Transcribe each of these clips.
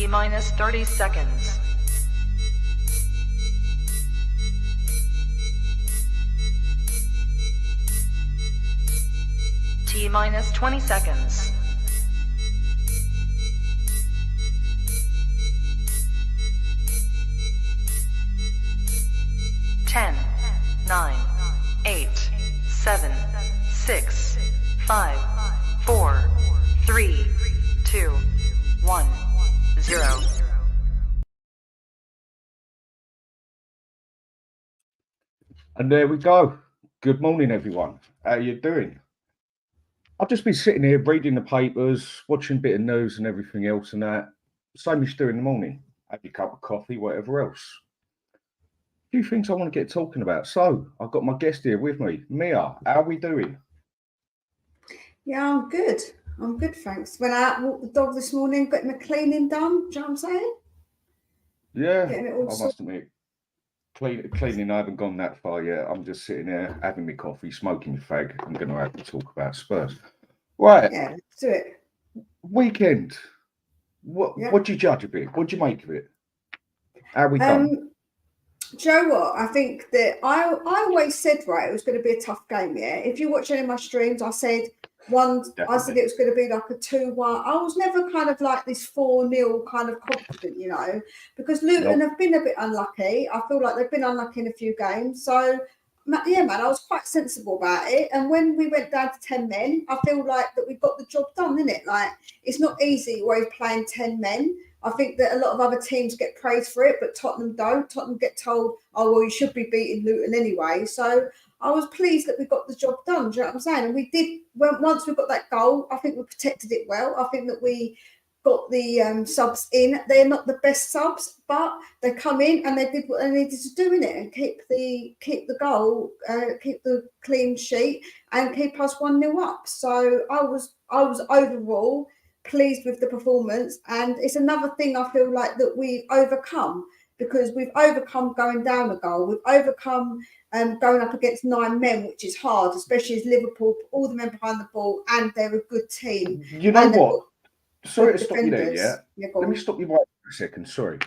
T minus 30 seconds. T minus 20 seconds. Ten, 9, 8, 7, 6, 5, 4, 3, 2, 1, 0. And there we go. Good morning, everyone. How you doing? I've just been sitting here reading the papers, watching a bit of news and everything else and that. Same as you do in the morning. Have your cup of coffee, whatever else. A few things I want to get talking about. So I've got my guest here with me. Mia, how are we doing? Yeah, I'm good. I'm good, thanks. Went out, walked the dog this morning, got my cleaning done. Do you know what I'm saying? Yeah, Getting it all I must admit, cleaning, I haven't gone that far yet. I'm just sitting there having my coffee, smoking my fag. I'm going to have to talk about Spurs. Right. Yeah, let's do it. Weekend. What do you judge of it? What do you make of it? How we done? Do you know what? I think that I always said, right, it was going to be a tough game, yeah. If you watch any of my streams, I said it was going to be like a 2-1. I was never kind of like this 4-0 kind of confident, you know, because Luton have been a bit unlucky. I feel like they've been unlucky in a few games. So, yeah, man, I was quite sensible about it. And when we went down to 10 men, I feel like that we got the job done, innit? Like, it's not easy always playing 10 men. I think that a lot of other teams get praised for it, but Tottenham don't. Tottenham get told, oh, well, you should be beating Luton anyway. So I was pleased that we got the job done. Do you know what I'm saying? And we did, once we got that goal, I think we protected it well. I think that we got the subs in. They're not the best subs, but they come in and they did what they needed to do in it and keep the goal, keep the clean sheet and keep us 1-0 up. So I was overall pleased with the performance, and it's another thing I feel like that we've overcome, because we've overcome going down a goal, we've overcome going up against 9 men, which is hard, especially as Liverpool, all the men behind the ball, and they're a good team. You know what? Sorry to stop you there, yeah? Let me stop you right for a second, sorry.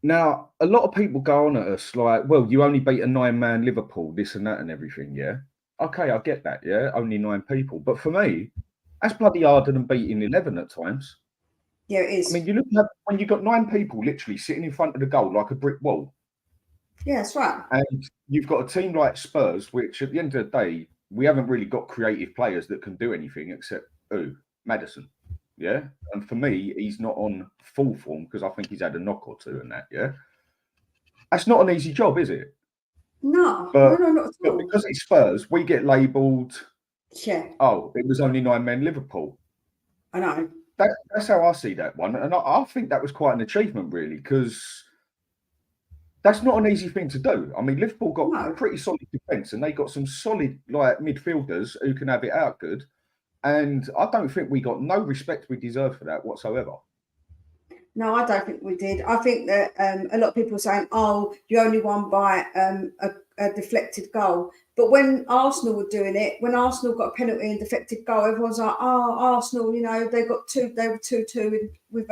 Now, a lot of people go on at us like, well, you only beat a 9-man Liverpool, this and that and everything, yeah? Okay, I get that, yeah? Only 9 people. But for me, that's bloody harder than beating 11 at times. Yeah, it is. I mean, you look at when you've got 9 people literally sitting in front of the goal like a brick wall. Yeah, that's right. And you've got a team like Spurs, which at the end of the day, we haven't really got creative players that can do anything except Maddison. Yeah. And for me, he's not on full form because I think he's had a knock or two and that. Yeah. That's not an easy job, is it? No, not at all. But because it's Spurs, we get labelled. Yeah. Oh, it was only 9 men Liverpool. I know. That's how I see that one. And I think that was quite an achievement, really, because that's not an easy thing to do. I mean, Liverpool got a pretty solid defence and they got some solid like midfielders who can have it out good. And I don't think we got no respect we deserve for that whatsoever. No, I don't think we did. I think that a lot of people are saying, oh, you only won by a deflected goal. But when Arsenal were doing it, when Arsenal got a penalty and deflected goal, everyone's like, oh, Arsenal, you know, they were 2-2 with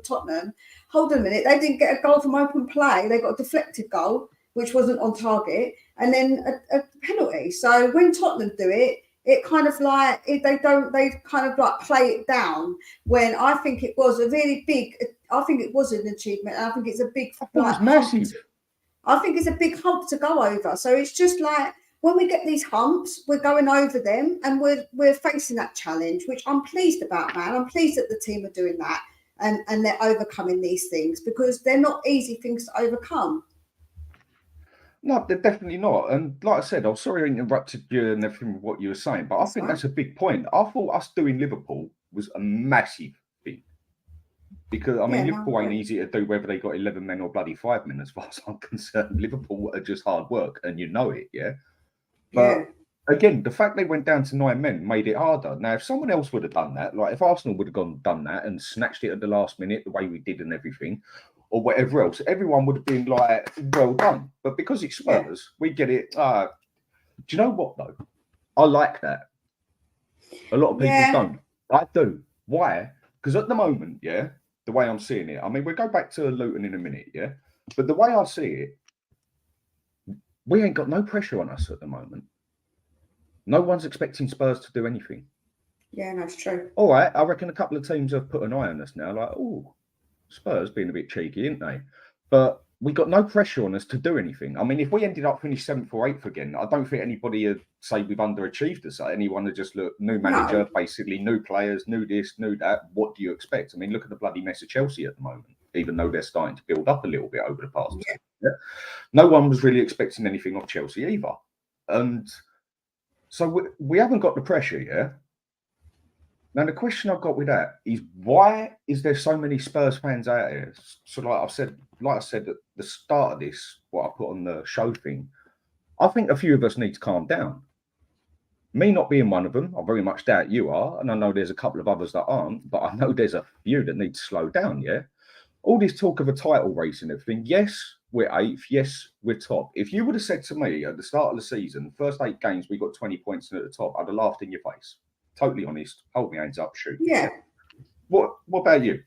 Tottenham. Hold on a minute, they didn't get a goal from open play. They got a deflected goal, which wasn't on target, and then a penalty. So when Tottenham do it, it kind of like they kind of like play it down, when I think it was a really big. I think it was an achievement. I think it's a big. Like, massive. I think it's a big hump to go over. So it's just like when we get these humps, we're going over them, and we're facing that challenge, which I'm pleased about, man. I'm pleased that the team are doing that and they're overcoming these things, because they're not easy things to overcome. No, they're definitely not. And like I said, I'm sorry I interrupted you and everything with what you were saying, but I think that's a big point. I thought us doing Liverpool was a massive thing. Because, I mean, Liverpool ain't easy to do whether they got 11 men or bloody 5 men, as far as I'm concerned. Liverpool are just hard work, and you know it, yeah? But, again, the fact they went down to 9 men made it harder. Now, if someone else would have done that, like if Arsenal would have done that and snatched it at the last minute, the way we did and everything, or whatever else, everyone would have been like, well done. But because it's Spurs, we get it. Do you know what, though? I like that. A lot of people don't. I do. Why? Because at the moment, the way I'm seeing it. I mean, we'll go back to Luton in a minute, yeah? But the way I see it, we ain't got no pressure on us at the moment. No one's expecting Spurs to do anything. Yeah, that's true. All right, I reckon a couple of teams have put an eye on us now, like, oh, Spurs being a bit cheeky, ain't they? But we got no pressure on us to do anything. I mean, if we ended up finishing 7th or 8th again, I don't think anybody would say we've underachieved us. Anyone would just look, new manager, basically, new players, new this, new that. What do you expect? I mean, look at the bloody mess of Chelsea at the moment, even though they're starting to build up a little bit over the past. Yeah. No one was really expecting anything off Chelsea either. And so we haven't got the pressure, yeah? Now, the question I've got with that is, why is there so many Spurs fans out here? So, like I said at the start of this, what I put on the show thing, I think a few of us need to calm down. Me not being one of them, I very much doubt you are, and I know there's a couple of others that aren't, but I know there's a few that need to slow down, yeah? All this talk of a title race and everything, yes, we're 8th, yes, we're top. If you would have said to me at the start of the season, first 8 games, we got 20 points in at the top, I'd have laughed in your face. Totally honest. Hold my hands up, shoot. Yeah. What about you?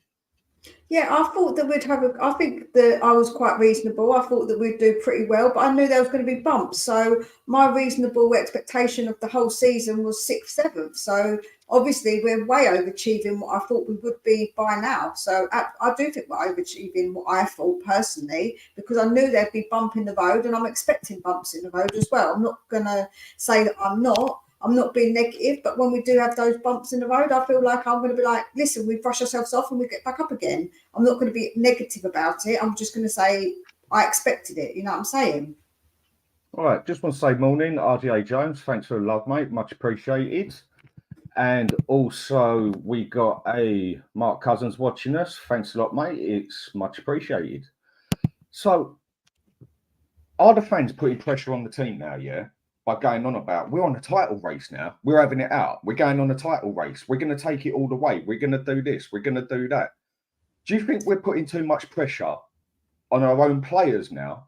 Yeah, I thought that we'd have I think that I was quite reasonable. I thought that we'd do pretty well, but I knew there was going to be bumps. So my reasonable expectation of the whole season was 6th, 7th. So obviously we're way overachieving what I thought we would be by now. So I do think we're overachieving what I thought personally, because I knew there'd be bump in the road, and I'm expecting bumps in the road as well. I'm not going to say that I'm not. I'm not being negative, but when we do have those bumps in the road, I feel like I'm going to be like, listen, we brush ourselves off and we get back up again. I'm not going to be negative about it. I'm just going to say I expected it. You know what I'm saying? All right. Just want to say morning, RGA Jones. Thanks for the love, mate. Much appreciated. And also, we got a Mark Cousins watching us. Thanks a lot, mate. It's much appreciated. So, are the fans putting pressure on the team now, yeah? By going on about, we're on a title race now. We're having it out. We're going on a title race. We're going to take it all the way. We're going to do this. We're going to do that. Do you think we're putting too much pressure on our own players now?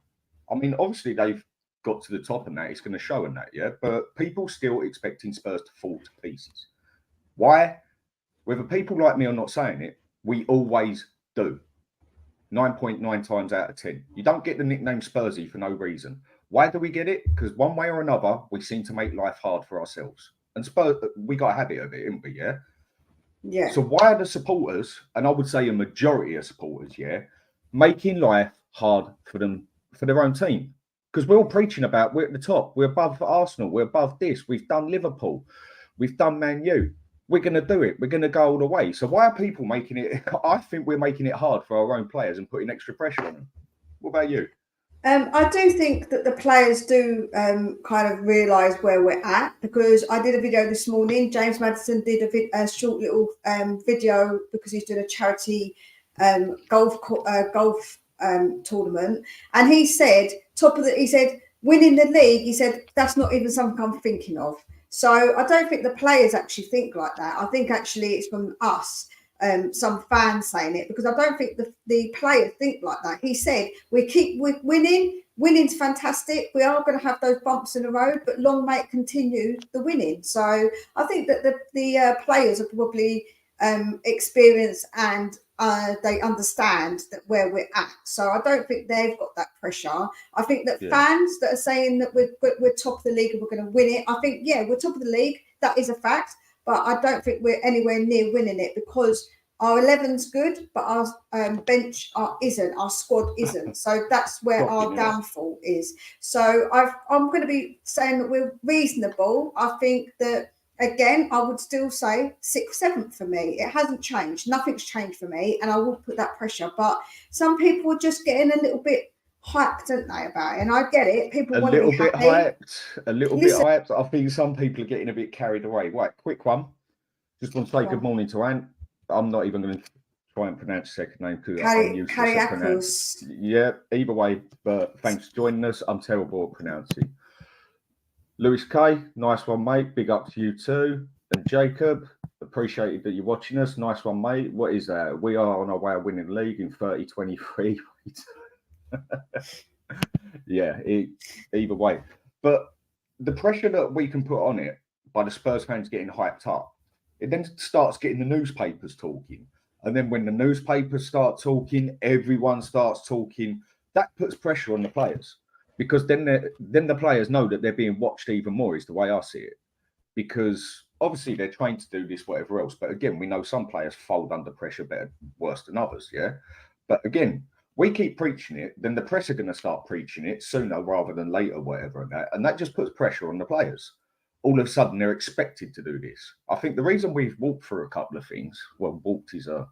I mean, obviously they've got to the top and that. It's going to show in that, yeah? But people still expecting Spurs to fall to pieces. Why? Whether people like me are not saying it, we always do. 9.9 times out of 10. You don't get the nickname Spursy for no reason. Why do we get it? Because one way or another, we seem to make life hard for ourselves. And Spurs, we got a habit of it, haven't we? Yeah. Yeah. So why are the supporters, and I would say a majority of supporters, yeah, making life hard for them, for their own team? Because we're all preaching about we're at the top, we're above Arsenal, we're above this, we've done Liverpool, we've done Man U. We're going to do it. We're going to go all the way. So why are people making it? I think we're making it hard for our own players and putting extra pressure on them. What about you? I do think that the players do kind of realise where we're at, because I did a video this morning. James Maddison did a short little video because he's doing a charity golf tournament, and he said winning the league. He said that's not even something I'm thinking of. So I don't think the players actually think like that. I think actually it's from us. Some fans saying it, because I don't think the players think like that. He said we're winning. Winning's fantastic. We are going to have those bumps in the road, but long may it continue the winning. So I think that the players are probably experienced and they understand that where we're at. So I don't think they've got that pressure. I think that fans that are saying that we're top of the league and we're going to win it, I think, yeah, we're top of the league. That is a fact. But I don't think we're anywhere near winning it, because our 11's good, but our bench isn't, our squad isn't. So that's where our downfall is. So I'm going to be saying that we're reasonable. I think that, again, I would still say 6th, 7th for me. It hasn't changed. Nothing's changed for me, and I will put that pressure. But some people are just getting a little bit hyped, don't they, about it? And I get it. People want to be happy. A little bit hyped. I think some people are getting a bit carried away. Right, quick one. Just want to say good morning to Ant. I'm not even going to try and pronounce the second name because I'm used to pronounce. Yeah, either way. But thanks for joining us. I'm terrible at pronouncing. Lewis K, nice one, mate. Big up to you too. And Jacob, appreciated that you're watching us. Nice one, mate. What is that? We are on our way of winning the league in 2023. Yeah, either way. But the pressure that we can put on it by the Spurs fans getting hyped up, it then starts getting the newspapers talking. And then when the newspapers start talking, everyone starts talking. That puts pressure on the players because then the players know that they're being watched even more, is the way I see it. Because obviously they're trained to do this, whatever else. But again, we know some players fold under pressure worse than others, yeah? But again, we keep preaching it, then the press are going to start preaching it sooner rather than later, whatever, and that just puts pressure on the players. All of a sudden, they're expected to do this. I think the reason we've walked through a couple of things, well, walked is a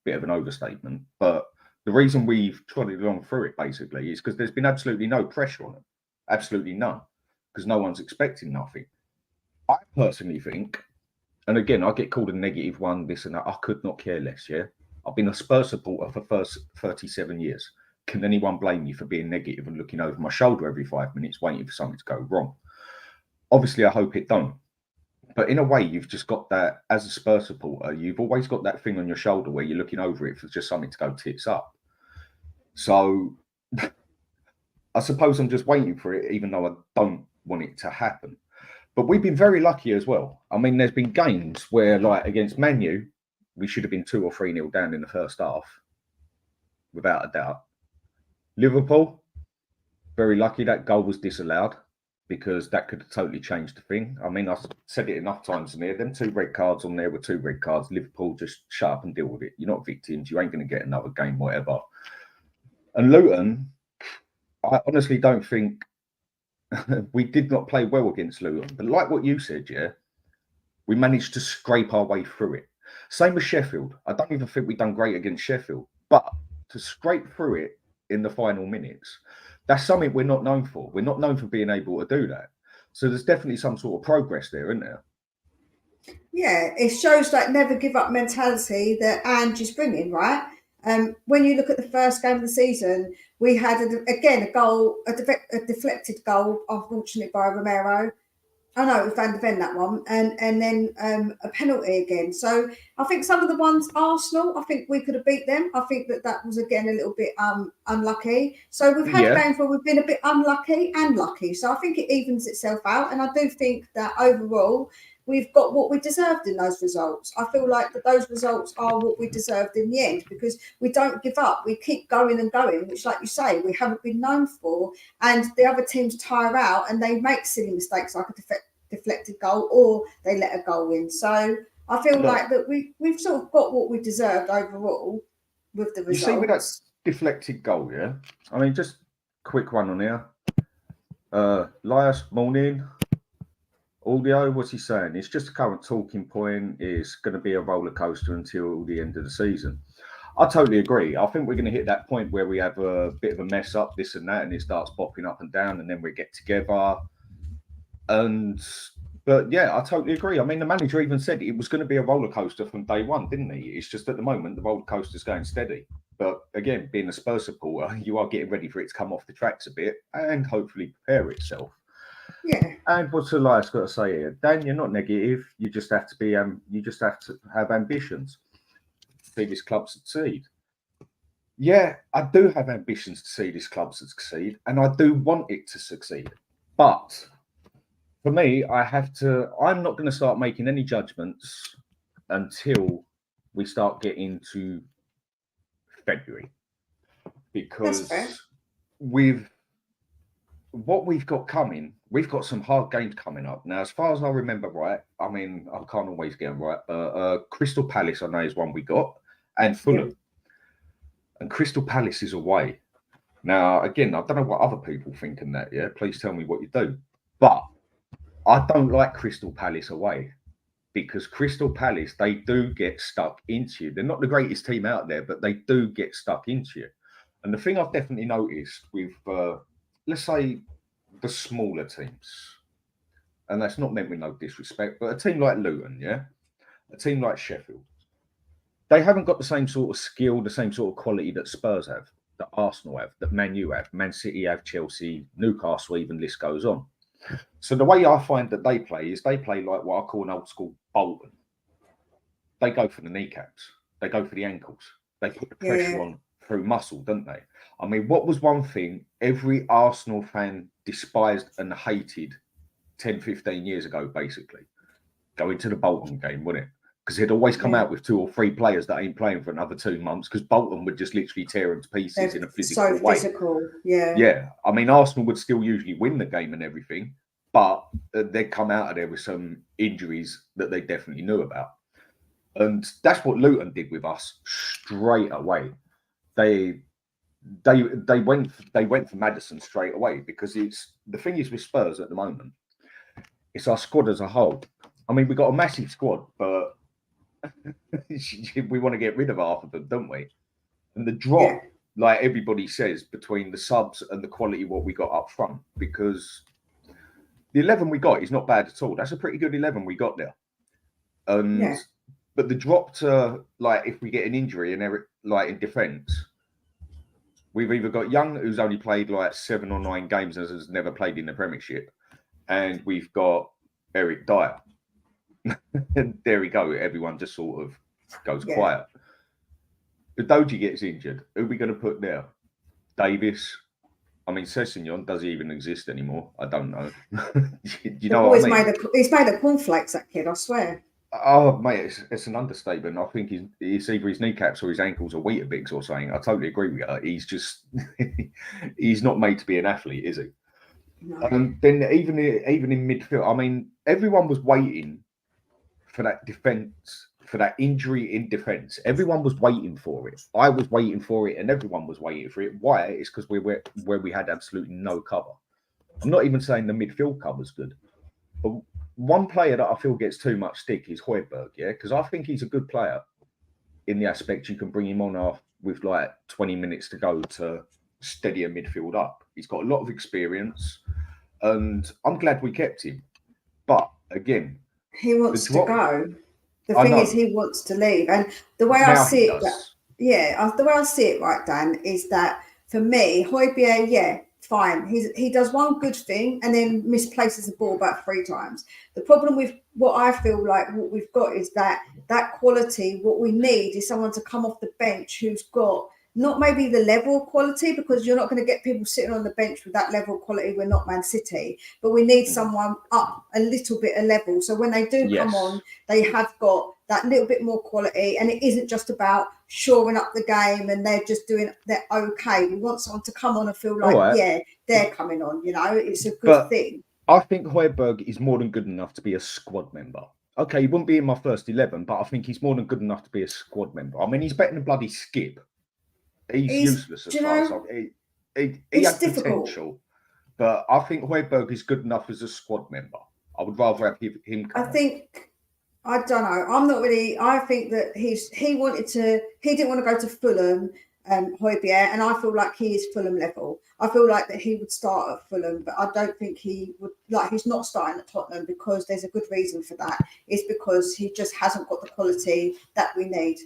bit of an overstatement, but the reason we've trotted along through it basically is because there's been absolutely no pressure on them, absolutely none, because no one's expecting nothing. I personally think, and again, I get called a negative one, this and that. I could not care less, yeah? I've been a Spurs supporter for first 37 years. Can anyone blame me for being negative and looking over my shoulder every 5 minutes waiting for something to go wrong? Obviously, I hope it don't. But in a way, you've just got that, as a Spurs supporter, you've always got that thing on your shoulder where you're looking over it for just something to go tits up. So I suppose I'm just waiting for it, even though I don't want it to happen. But we've been very lucky as well. I mean, there's been games where, like against Man U, we should have been 2 or 3-0 down in the first half, without a doubt. Liverpool, very lucky that goal was disallowed because that could have totally changed the thing. I mean, I've said it enough times in here. Them 2 red cards on there were 2 red cards. Liverpool, just shut up and deal with it. You're not victims. You ain't going to get another game, whatever. And Luton, I honestly don't think we did not play well against Luton. But like what you said, yeah, we managed to scrape our way through it. Same as Sheffield. I don't even think we've done great against Sheffield. But to scrape through it in the final minutes, that's something we're not known for. We're not known for being able to do that. So there's definitely some sort of progress there, isn't there? Yeah, it shows that never give up mentality that Ange is bringing, right? When you look at the first game of the season, we had a goal, a deflected goal, unfortunately by Romero. I know it was Van de Ven, that one, and then a penalty again. So I think some of the ones Arsenal, I think we could have beat them. I think that was again a little bit unlucky. So we've had games where we've been a bit unlucky and lucky. So I think it evens itself out, and I do think that overall we've got what we deserved in those results. I feel like that those results are what we deserved in the end because we don't give up. We keep going and going, which, like you say, we haven't been known for. And the other teams tire out and they make silly mistakes like a deflected goal or they let a goal in. So I feel like that we've sort of got what we deserved overall with the results. You see with that deflected goal, yeah? I mean, just quick one on here. Lias, morning. Audio, what's he saying? It's just a current talking point. It's going to be a roller coaster until the end of the season. I totally agree. I think we're going to hit that point where we have a bit of a mess up, this and that, and it starts popping up and down, and then we get together. But yeah, I totally agree. I mean, the manager even said it was going to be a roller coaster from day one, didn't he? It's just at the moment the roller coaster's going steady. But again, being a Spurs supporter, you are getting ready for it to come off the tracks a bit and hopefully prepare itself. Yeah. And what's Elias got to say here? Dan, you're not negative. You just have to be. You just have to have ambitions to see this club succeed. Yeah, I do have ambitions to see this club succeed, and I do want it to succeed. But for me, I'm not going to start making any judgments until we start getting to February, because with what we've got coming, we've got some hard games coming up. Now, as far as I remember right, I mean, I can't always get them right, but Crystal Palace, I know, is one we got, and Fulham. Yeah. And Crystal Palace is away. Now, again, I don't know what other people think in that, yeah? Please tell me what you do. But I don't like Crystal Palace away, because Crystal Palace, they do get stuck into you. They're not the greatest team out there, but they do get stuck into you. And the thing I've definitely noticed with, let's say, the smaller teams, and that's not meant with no disrespect, but a team like Luton, yeah, a team like Sheffield, they haven't got the same sort of skill, the same sort of quality that Spurs have, that Arsenal have, that Man U have, Man City have, Chelsea, Newcastle, even list goes on. So the way I find that they play is they play like what I call an old school Bolton. They go for the kneecaps. They go for the ankles. They put the pressure on through muscle, don't they? I mean, what was one thing every Arsenal fan despised and hated 10, 15 years ago, basically? Going to the Bolton game, wasn't it? because he'd always come Yeah. out with 2 or 3 players that ain't playing for another 2 months because Bolton would just literally tear them to pieces in a physical way. Yeah. Yeah, I mean, Arsenal would still usually win the game and everything, but they'd come out of there with some injuries that they definitely knew about. And that's what Luton did with us straight away. They went for Maddison straight away, because it's the thing is with Spurs at the moment, it's our squad as a whole. I mean, we got a massive squad, but we want to get rid of half of them, don't we? And the drop, like everybody says, between the subs and the quality what we got up front, because the 11 we got is not bad at all. That's a pretty good 11 we got there. But the drop to, like, if we get an injury and like in defence, we've either got Young, who's only played like 7 or 9 games and has never played in the Premiership, and we've got Eric Dyer. And there we go. Everyone just sort of goes quiet. If Doji gets injured, who are we going to put there? Davis. I mean, Sessegnon, does he even exist anymore? I don't know. You know what I mean? He's made of cornflakes, that kid, I swear. Oh, mate, it's an understatement. I think it's either his kneecaps or his ankles or Weetabix or something. I totally agree with you. He's just, he's not made to be an athlete, is he? No. Then even in midfield, I mean, everyone was waiting for that defence, for that injury in defence. Everyone was waiting for it. I was waiting for it, and everyone was waiting for it. Why? It's because we were where we had absolutely no cover. I'm not even saying the midfield cover's good, but one player that I feel gets too much stick is Højbjerg, because I think he's a good player in the aspect you can bring him on with like 20 minutes to go to steady a midfield up. He's got a lot of experience, and I'm glad we kept him. But again, he wants to go. The thing is, he wants to leave, and the way I see it, the way I see it, right, Dan, is that for me, Højbjerg, fine. He does one good thing and then misplaces the ball about 3 times. The problem with what I feel like what we've got is that quality. What we need is someone to come off the bench who's got not maybe the level of quality, because you're not going to get people sitting on the bench with that level of quality. We're not Man City, but we need someone up a little bit of level. So when they do come on, they have got that little bit more quality, and it isn't just about shoring up the game and they're just doing, they're okay. We want someone to come on and feel like, they're coming on, it's a good thing. I think Højbjerg is more than good enough to be a squad member. Okay, he wouldn't be in my first 11, but I think he's more than good enough to be a squad member. I mean, he's better than bloody Skip. He's useless as far as he has potential, but I think Højbjerg is good enough as a squad member. I would rather have him come I don't know. I'm not really. I think that he didn't want to go to Fulham, Højbjerg, and I feel like he is Fulham level. I feel like that he would start at Fulham, but I don't think he would. Like, he's not starting at Tottenham, because there's a good reason for that. It's because he just hasn't got the quality that we need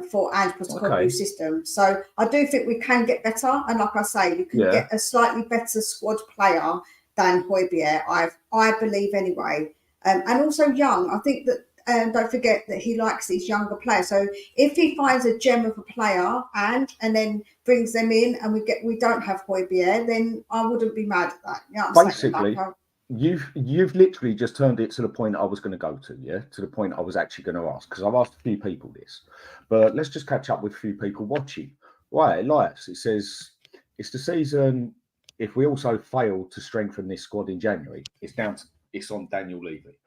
for Ange Postecoglou's system. So I do think we can get better, and like I say, you can get a slightly better squad player than Højbjerg. I believe anyway. And also Young. I think that, don't forget that he likes these younger players. So if he finds a gem of a player and then brings them in, and we don't have Højbjerg, then I wouldn't be mad at that. You know what I'm Basically, saying? you've literally just turned it to the point I was going to go to the point I was actually going to ask, because I've asked a few people this, but let's just catch up with a few people watching. Right, Elias, it says it's the season. If we also fail to strengthen this squad in January, it's on Daniel Levy.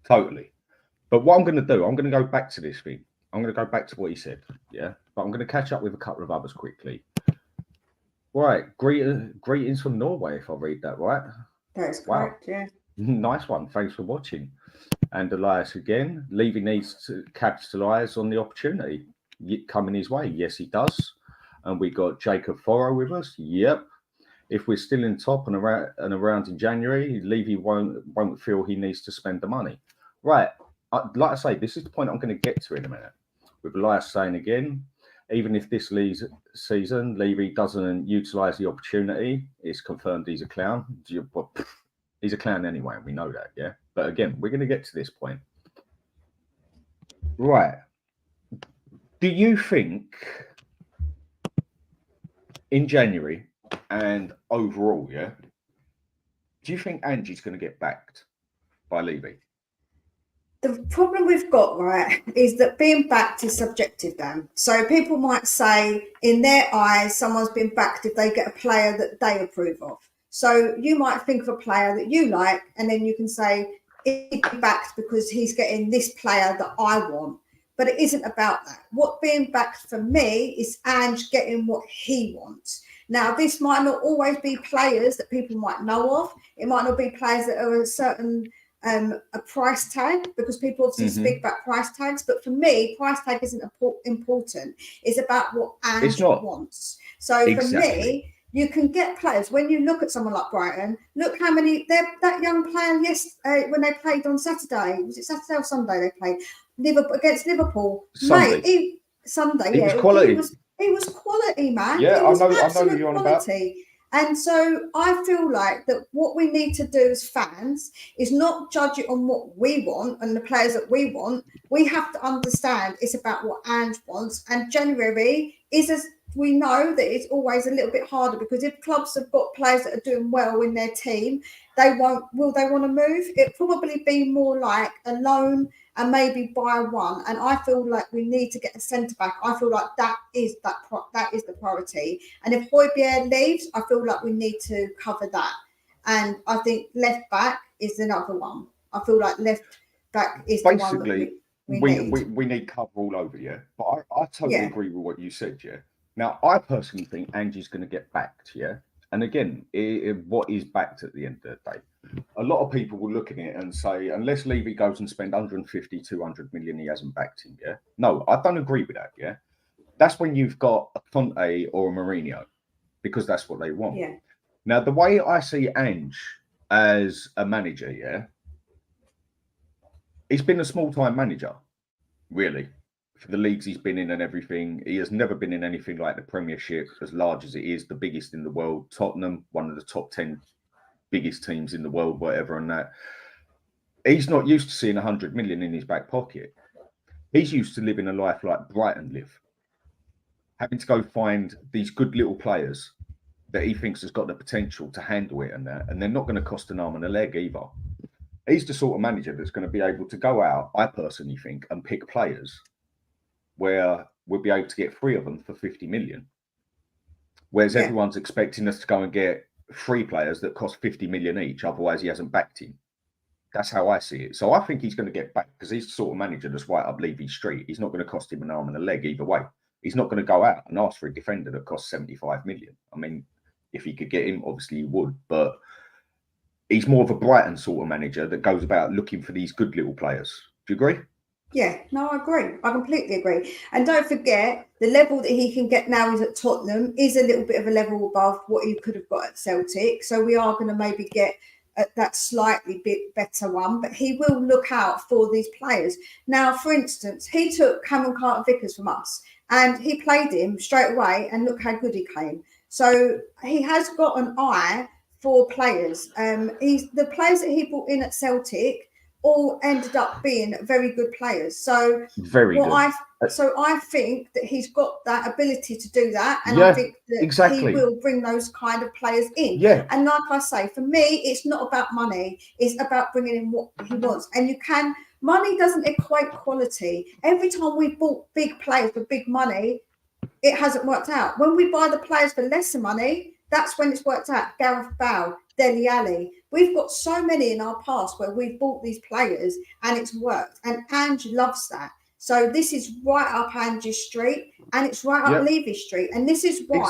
Totally. But what I'm going to do, I'm going to go back to this thing. I'm going to go back to what he said, but I'm going to catch up with a couple of others quickly. Right, greetings from Norway, if I read that right. That's correct, yeah. Nice one. Thanks for watching. And Elias again, Levy needs to capitalise on the opportunity coming his way. Yes, he does. And we got Jacob Forrow with us. Yep. If we're still in top and around in January, Levy won't feel he needs to spend the money. Right. Like I say, this is the point I'm going to get to in a minute. With Elias saying again, even if this season Levy doesn't utilise the opportunity, it's confirmed he's a clown. He's a clown anyway, and we know that, yeah? But again, we're going to get to this point. Right. Do you think in January and overall, do you think Angie's going to get backed by Levy? The problem we've got, right, is that being backed is subjective, Dan. So people might say, in their eyes, someone's been backed if they get a player that they approve of. So you might think of a player that you like, and then you can say, he's backed because he's getting this player that I want. But it isn't about that. What being backed for me is Ange getting what he wants. Now, this might not always be players that people might know of. It might not be players that are a certain a price tag, because people obviously speak about price tags, but for me, price tag isn't important. It's about what Ange wants. So for me, you can get players. When you look at someone like Brighton, look how many that young player when they played on Saturday. Was it Saturday or Sunday they played against Liverpool? Sunday. Mate, Sunday. He was quality. He was quality, man. Yeah, I know who you're on about. And so I feel like that what we need to do as fans is not judge it on what we want and the players that we want. We have to understand it's about what Ange wants. And January is, as we know, that it's always a little bit harder, because if clubs have got players that are doing well in their team, will they want to move? It'll probably be more like a loan and maybe buy one. And I feel like we need to get a centre back. I feel like that is the priority. And if Højbjerg leaves, I feel like we need to cover that. And I think left back is another one. I feel like left back is basically the one that we need cover all over, yeah. But I totally agree with what you said, yeah. Now I personally think Angie's going to get backed, yeah. And again, what is backed at the end of the day? A lot of people will look at it and say, unless Levy goes and spend 150, 200 million, he hasn't backed him, yeah? No, I don't agree with that, yeah? That's when you've got a Conte or a Mourinho, because that's what they want. Yeah. Now, the way I see Ange as a manager, yeah, he's been a small-time manager, really. For the leagues he's been in and everything, he has never been in anything like the Premiership, as large as it is, the biggest in the world. Tottenham, one of the top 10 biggest teams in the world, whatever, and that. He's not used to seeing 100 million in his back pocket. He's used to living a life like Brighton live, having to go find these good little players that he thinks has got the potential to handle it and that, and they're not going to cost an arm and a leg either. He's the sort of manager that's going to be able to go out, I personally think, and pick players where we'll be able to get 3 of them for 50 million. Whereas everyone's expecting us to go and get 3 players that cost 50 million each, otherwise he hasn't backed him. That's how I see it. So I think he's going to get backed, because he's the sort of manager that's right up Levy's street. He's not going to cost him an arm and a leg either way. He's not going to go out and ask for a defender that costs 75 million. I mean, if he could get him, obviously he would, but he's more of a Brighton sort of manager that goes about looking for these good little players. Do you agree? Yeah, no, I agree. I completely agree. And don't forget, the level that he can get now is at Tottenham is a little bit of a level above what he could have got at Celtic. So we are going to maybe get that slightly bit better one, but he will look out for these players. Now, for instance, he took Cameron Carter-Vickers from us and he played him straight away, and look how good he came. So he has got an eye for players. The players that he brought in at Celtic all ended up being very good players. So I think that he's got that ability to do that, and I think that he will bring those kind of players in. Yeah. And like I say, for me, it's not about money; it's about bringing in what he wants. And money doesn't equate quality. Every time we bought big players for big money, it hasn't worked out. When we buy the players for lesser money, that's when it's worked out. Gareth Bale, Dele Alli. We've got so many in our past where we've bought these players and it's worked. And Ange loves that. So this is right up Ange's street, and it's right up Levy's street. And this is why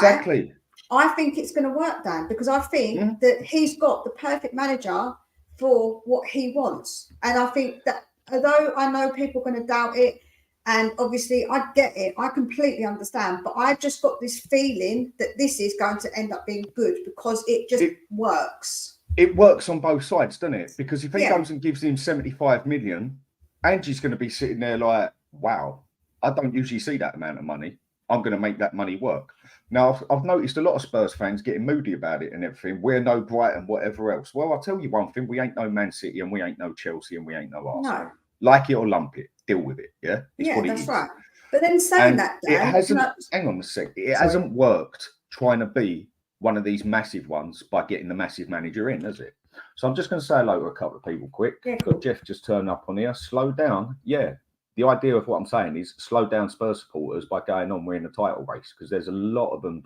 I think it's going to work, Dan, because I think that he's got the perfect manager for what he wants. And I think that although I know people are going to doubt it, and obviously I get it, I completely understand, but I've just got this feeling that this is going to end up being good because it works. It works on both sides, doesn't it? Because if he goes and gives him 75 million, Angie's going to be sitting there like, wow, I don't usually see that amount of money. I'm going to make that money work. Now, I've noticed a lot of Spurs fans getting moody about it and everything. We're no Brighton, whatever else. Well, I'll tell you one thing. We ain't no Man City, and we ain't no Chelsea, and we ain't no Arsenal. No. Like it or lump it, deal with it. Yeah, that's right. But then saying that, Dan, it hasn't. Hang on a sec. It hasn't worked trying to be one of these massive ones by getting the massive manager in, has it? So I'm just going to say hello to a couple of people quick. Yeah, Got cool. Jeff just turned up on here. Slow down. Yeah. The idea of what I'm saying is slow down Spurs supporters by going on. We're in a title race because there's a lot of them.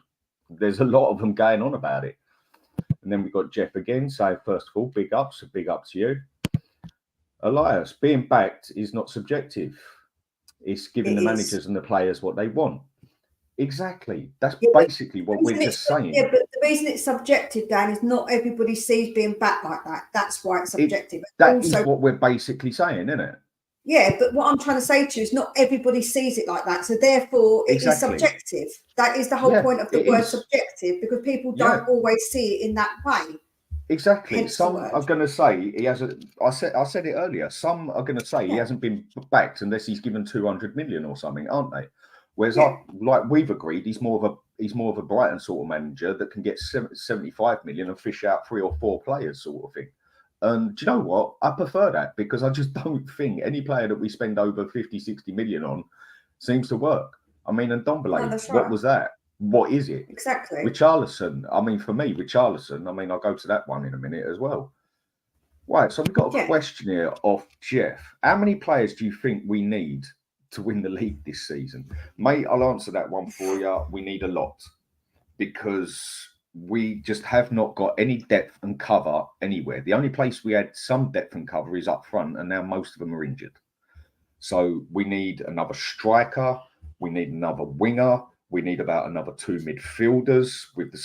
There's a lot of them going on about it. And then we've got Jeff again. So first of all, big ups. A big up to you. Elias, being backed is not subjective. It's giving the managers and the players what they want. Exactly. That's basically what we're just saying. Yeah, but the reason it's subjective, Dan, is not everybody sees being backed like that. That's why it's subjective. That is what we're basically saying, isn't it? Yeah, but what I'm trying to say to you is not everybody sees it like that. So therefore, it is subjective. That is the whole point of the word subjective, because people don't always see it in that way. Exactly. Hence some are going to say he hasn't. I said it earlier. Some are going to say he hasn't been backed unless he's given 200 million or something, aren't they? Whereas, like we've agreed, he's more of a Brighton sort of manager that can get 75 million and fish out 3 or 4 players, sort of thing. And do you know what? I prefer that because I just don't think any player that we spend over 50, 60 million on seems to work. I mean, and Ndombele, what was that? What is it? Exactly. Richarlison, I mean, for me, Richarlison, I mean, I'll go to that one in a minute as well. Right, so we've got a question here off Jeff. How many players do you think we need to win the league this season? Mate, I'll answer that one for you. We need a lot because we just have not got any depth and cover anywhere. The only place we had some depth and cover is up front, and now most of them are injured. So we need another striker. We need another winger. We need about another 2 midfielders with the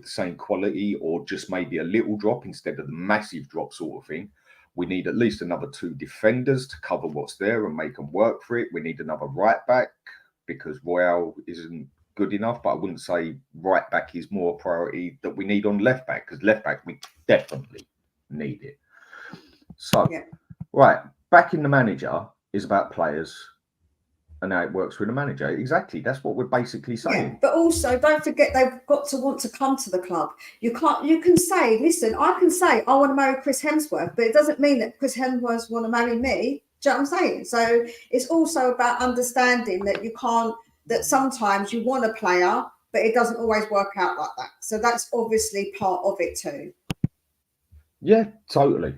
same quality, or just maybe a little drop instead of the massive drop sort of thing. We need at least another 2 defenders to cover what's there and make them work for it. We need another right back because Royale isn't good enough, but I wouldn't say right back is more a priority that we need on left back, because left back we definitely need it. So, right, backing the manager is about players and how it works with the manager. Exactly. That's what we're basically saying. Yeah, but also don't forget they've got to want to come to the club. You can say, listen, I can say I want to marry Chris Hemsworth, but it doesn't mean that Chris Hemsworth want to marry me. Do you know what I'm saying? So it's also about understanding that that sometimes you want a player, but it doesn't always work out like that. So that's obviously part of it too. Yeah, totally.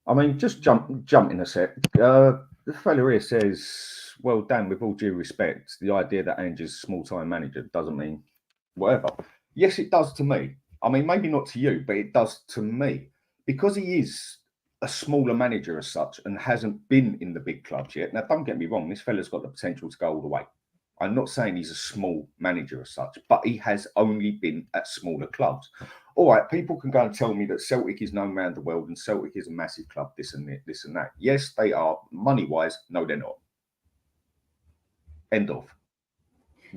I mean, just jump in a sec. The fella here says, well, Dan, with all due respect, the idea that Ange's a small-time manager doesn't mean whatever. Yes, it does to me. I mean, maybe not to you, but it does to me. Because he is a smaller manager as such and hasn't been in the big clubs yet. Now, don't get me wrong, this fella's got the potential to go all the way. I'm not saying he's a small manager as such, but he has only been at smaller clubs. All right, people can go and tell me that Celtic is known around the world and Celtic is a massive club, this and that. Yes, they are. Money-wise, no, they're not. End of.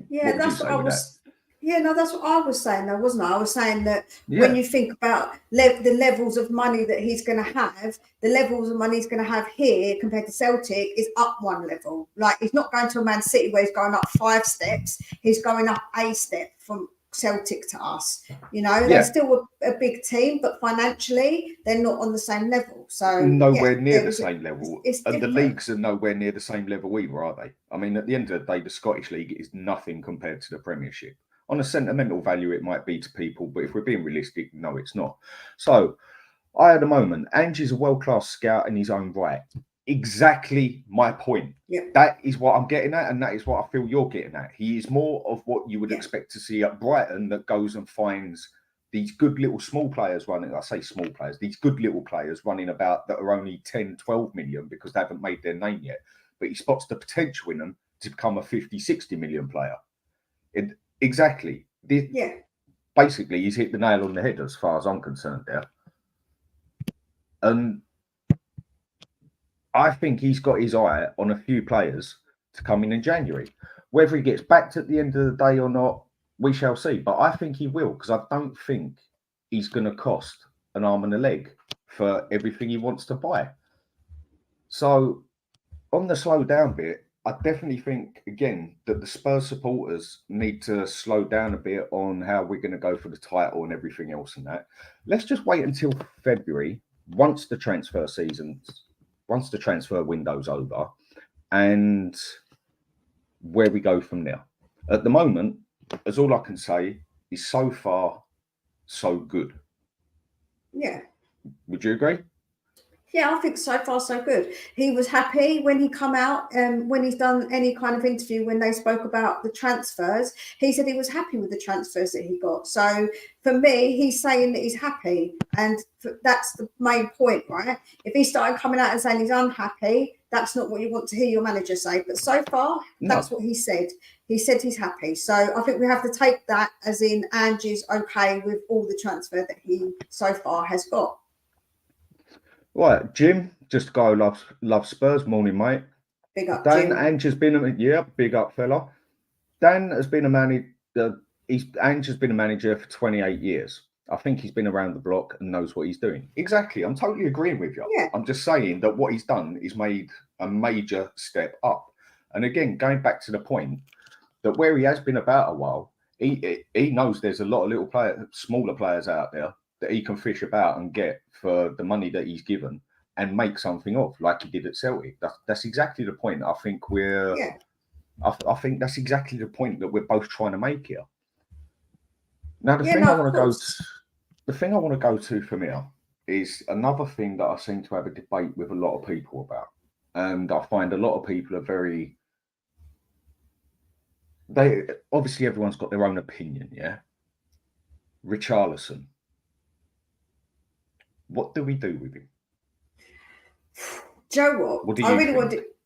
Yeah, that's what I was. Yeah, no, that's what I was saying, though, wasn't I? I was saying that when you think about the levels of money that he's going to have, the levels of money he's going to have here compared to Celtic is up 1 level. Like, he's not going to a Man City where he's going up 5 steps. He's going up a step from Celtic to us. You know, they're still a big team, but financially they're not on the same level. So nowhere near the same level. And the leagues are nowhere near the same level either, are they? I mean, at the end of the day, the Scottish League is nothing compared to the Premiership. On a sentimental value, it might be to people, but if we're being realistic, no, it's not. So, at the moment, Ange's a world-class scout in his own right. Exactly my point. Yeah. That is what I'm getting at, and that is what I feel you're getting at. He is more of what you would expect to see at Brighton, that goes and finds these good little small players running. I say small players, these good little players running about that are only 10, 12 million because they haven't made their name yet. But he spots the potential in them to become a 50, 60 million player. Exactly. Basically, he's hit the nail on the head as far as I'm concerned there. And I think he's got his eye on a few players to come in January. Whether he gets backed at the end of the day or not, we shall see. But I think he will, because I don't think he's going to cost an arm and a leg for everything he wants to buy. So on the slow down bit, I definitely think, again, that the Spurs supporters need to slow down a bit on how we're going to go for the title and everything else and that. Let's just wait until February, once the transfer window's over, and where we go from there. At the moment, as all I can say is so far, so good. Yeah. Would you agree? Yeah, I think so far so good. He was happy when he come out, when he's done any kind of interview, when they spoke about the transfers, he said he was happy with the transfers that he got. So for me, he's saying that he's happy, and that's the main point, right? If he started coming out and saying he's unhappy, that's not what you want to hear your manager say. But so far, that's what he said. He said he's happy. So I think we have to take that as in Angie's okay with all the transfer that he so far has got. Right, Jim, just go love Spurs. Morning, mate. Big up, Dan, Jim. Ange has been big up, fella. Dan has been a manager. Ange has been a manager for 28 years. I think he's been around the block and knows what he's doing. Exactly. I'm totally agreeing with you. Yeah. I'm just saying that what he's done is made a major step up. And again, going back to the point that where he has been about a while, he knows there's a lot of little smaller players out there that he can fish about and get for the money that he's given and make something of, like he did at Celtic. That's exactly the point. I think I think that's exactly the point that we're both trying to make here. Now, the thing I want to go to from here is another thing that I seem to have a debate with a lot of people about, and I find a lot of people are obviously everyone's got their own opinion, yeah. Richarlison. What do we do with him? Joe, what?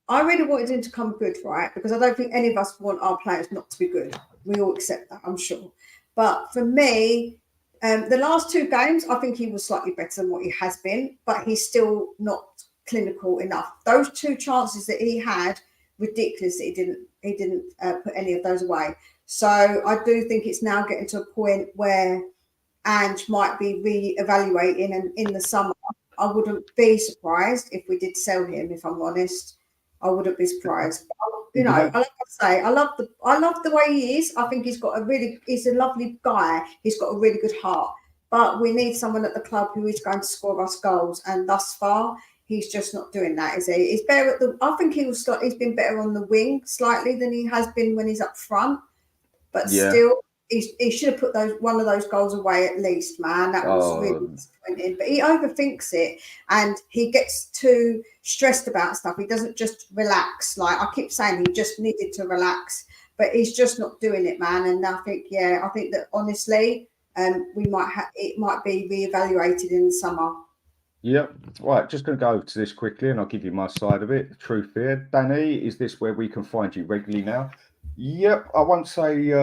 I really wanted him to come good, right? Because I don't think any of us want our players not to be good. We all accept that, I'm sure. But for me, the last two games, I think he was slightly better than what he has been, but he's still not clinical enough. Those two chances that he had, ridiculous that he didn't put any of those away. So I do think it's now getting to a point where Ange might be re-evaluating, and in the summer, I wouldn't be surprised if we did sell him. If I'm honest, I wouldn't be surprised. But, like I say, I love the way he is. I think he's a lovely guy. He's got a really good heart. But we need someone at the club who is going to score us goals. And thus far, he's just not doing that, is he? He's better I think he's been better on the wing slightly than he has been when he's up front. But still, he should have put one of those goals away at least, man. That was really disappointing. But he overthinks it, and he gets too stressed about stuff. He doesn't just relax. Like I keep saying, he just needed to relax, but he's just not doing it, man. And I think that honestly, it might be reevaluated in the summer. Yep. Right. Just going to go to this quickly, and I'll give you my side of it. The truth here, Danny, is this where we can find you regularly now? Yep, I won't say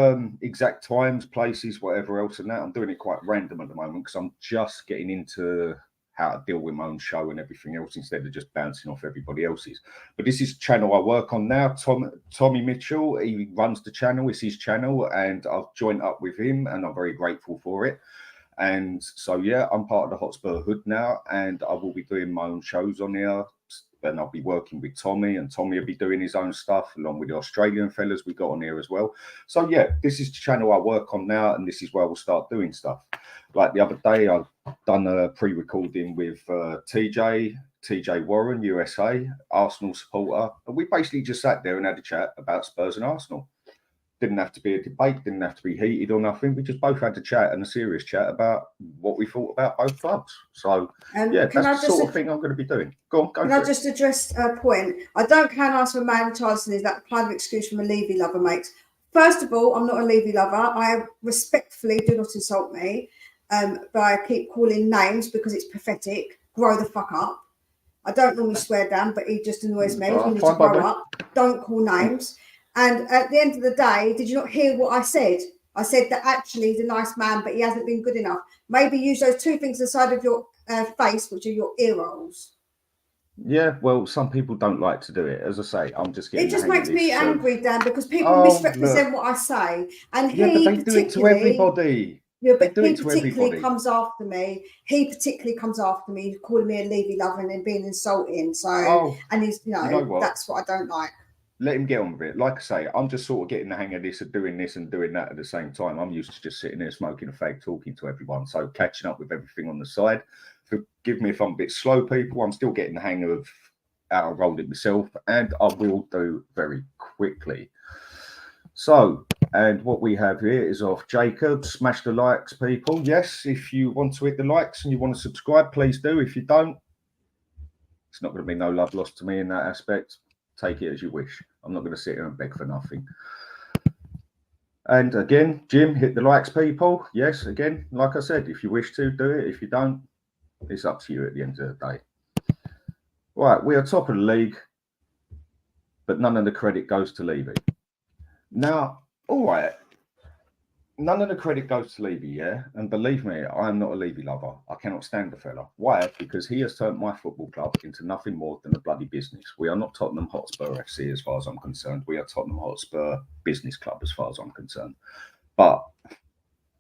exact times, places, whatever else and that. I'm doing it quite random at the moment because I'm just getting into how to deal with my own show and everything else instead of just bouncing off everybody else's. But this is the channel I work on now. Tommy Mitchell, he runs the channel. It's his channel, and I've joined up with him, and I'm very grateful for it. And so, yeah, I'm part of the Hotspur Hood now, and I will be doing my own shows on here. And I'll be working with Tommy, and Tommy will be doing his own stuff along with the Australian fellas we got on here as well. So yeah, this is the channel I work on now, and this is where we'll start doing stuff. Like the other day, I've done a pre-recording with TJ Warren, USA, Arsenal supporter, and we basically just sat there and had a chat about Spurs and Arsenal. Didn't have to be a debate, didn't have to be heated or nothing. We just both had a chat and a serious chat about what we thought about both clubs. So, yeah, that's the sort of thing I'm going to be doing. Go on, Can I just address a point? I don't count us for man Richarlison is that kind of excuse from a Levy lover makes. First of all, I'm not a Levy lover. I respectfully do not insult me, but I keep calling names because it's pathetic. Grow the fuck up. I don't normally swear down, but he just annoys me. You need to grow up. Don't call names. And at the end of the day, did you not hear what I said? I said that actually he's a nice man, but he hasn't been good enough. Maybe use those two things inside of your face, which are your ear rolls. Yeah, well, some people don't like to do it. As I say, I'm just getting. It just makes me angry, Dan, because people misrepresent what I say. And but they do it to everybody. Yeah, but he particularly comes after me. He particularly comes after me, calling me a Levy lover and then being insulting. So, and he's, that's what I don't like. Let him get on with it. Like I say, I'm just sort of getting the hang of this, of doing this and doing that at the same time. I'm used to just sitting there smoking a fag, talking to everyone. So catching up with everything on the side. Forgive me if I'm a bit slow, people. I'm still getting the hang of how I rolled it myself, and I will do very quickly. So And what we have here is off Jacob. Smash the likes, people. Yes, if you want to hit the likes and you want to subscribe, please do. If you don't, it's not going to be no love lost to me in that aspect. Take it as you wish. I'm not going to sit here and beg for nothing. And again, Jim, hit the likes, people. Yes, again, like I said, if you wish to, do it. If you don't, it's up to you at the end of the day. Right, we are top of the league, but none of the credit goes to Levy. Now, all right, none of the credit goes to Levy, yeah? And believe me, I am not a Levy lover. I cannot stand the fella. Why? Because he has turned my football club into nothing more than a bloody business. We are not Tottenham Hotspur FC as far as I'm concerned. We are Tottenham Hotspur Business Club as far as I'm concerned. But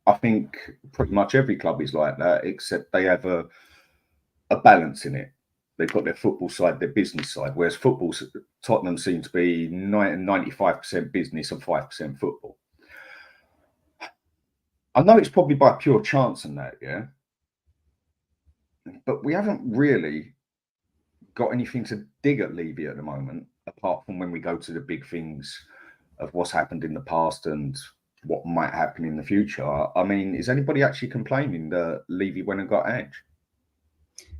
I think pretty much every club is like that, except they have a balance in it. They've got their football side, their business side, whereas Tottenham seems to be 95% business and 5% football. I know it's probably by pure chance and that, yeah, but we haven't really got anything to dig at Levy at the moment, apart from when we go to the big things of what's happened in the past and what might happen in the future. I mean, is anybody actually complaining that Levy went and got Ange?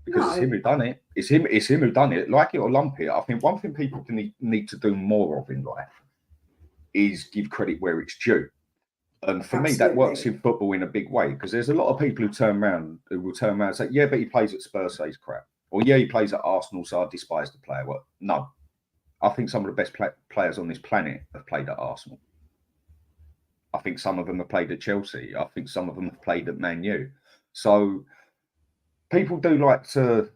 Because it's him who done it. It's him who done it. Like it or lump it. I think one thing people need to do more of in life is give credit where it's due. And for me, that works in football in a big way, because there's a lot of people who will turn around and say, yeah, but he plays at Spurs, so he's crap. Or yeah, he plays at Arsenal, so I despise the player. Well, no. I think some of the best players on this planet have played at Arsenal. I think some of them have played at Chelsea. I think some of them have played at Man U. So people do like to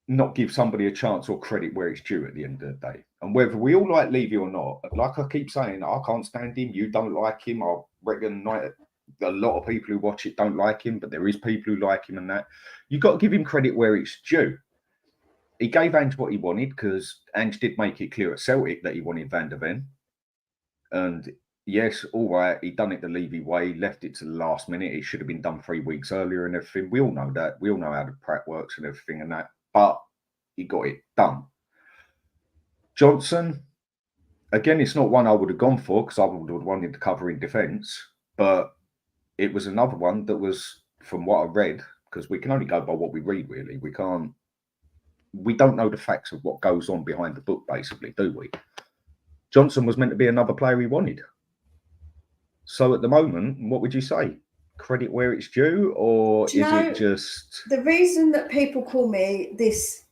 not give somebody a chance or credit where it's due at the end of the day. And whether we all like Levy or not, like I keep saying, I can't stand him. You don't like him. I reckon a lot of people who watch it don't like him, but there is people who like him and that. You've got to give him credit where it's due. He gave Ange what he wanted, because Ange did make it clear at Celtic that he wanted Van der Ven. And yes, all right, he done it the Levy way, left it to the last minute. It should have been done 3 weeks earlier and everything. We all know that. We all know how the Pratt works and everything and that. But he got it done. Johnson, again, it's not one I would have gone for, because I would have wanted to cover in defence. But it was another one that was, from what I read, because we can only go by what we read, really. We don't know the facts of what goes on behind the book, basically, do we? Johnson was meant to be another player he wanted. So at the moment, what would you say? Credit where it's due, or is it just... The reason that people call me this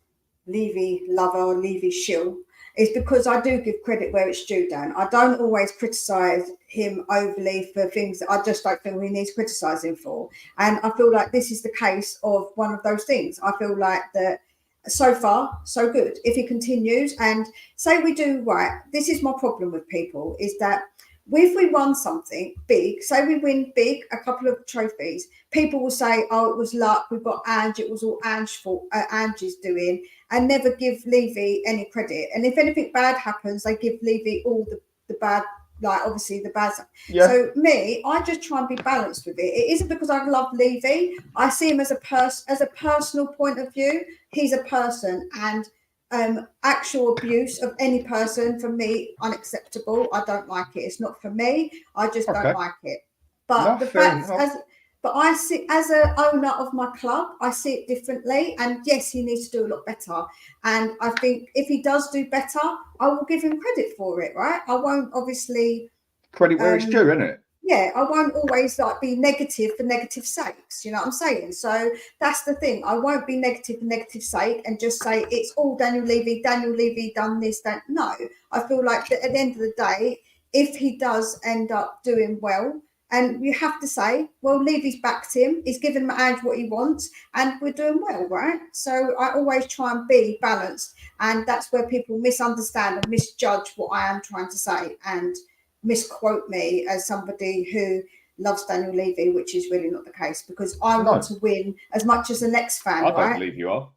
Levy lover or Levy shill is because I do give credit where it's due, Dan. I don't always criticise him overly for things that I just don't feel he needs criticising for. And I feel like this is the case of one of those things. I feel like that so far, so good. If he continues and say we do right, this is my problem with people, is that if we won something big, say we win big, a couple of trophies, people will say, oh, it was luck, we've got Ange, it was all Ange's fault, Ange's doing, and never give Levy any credit. And if anything bad happens, they give Levy all the bad, like obviously the bad stuff. Yeah. So me, I just try and be balanced with it. It isn't because I love Levy. I see him as a personal point of view. He's a person, and actual abuse of any person, for me, unacceptable. I don't like it. It's not for me. I just don't like it. But the fact, but I see, as an owner of my club, I see it differently. And yes, he needs to do a lot better. And I think if he does do better, I will give him credit for it, right? I won't obviously... Credit where it's due, isn't it? Yeah, I won't always like be negative for negative sakes. You know what I'm saying? So that's the thing. I won't be negative for negative sake and just say it's all Daniel Levy done this, that. No, I feel like that at the end of the day, if he does end up doing well, and you have to say, well, Levy's backed him, he's given Ange what he wants, and we're doing well, right? So I always try and be balanced, and that's where people misunderstand and misjudge what I am trying to say and misquote me as somebody who loves Daniel Levy, which is really not the case, because I want to win as much as the next fan. I don't believe you are.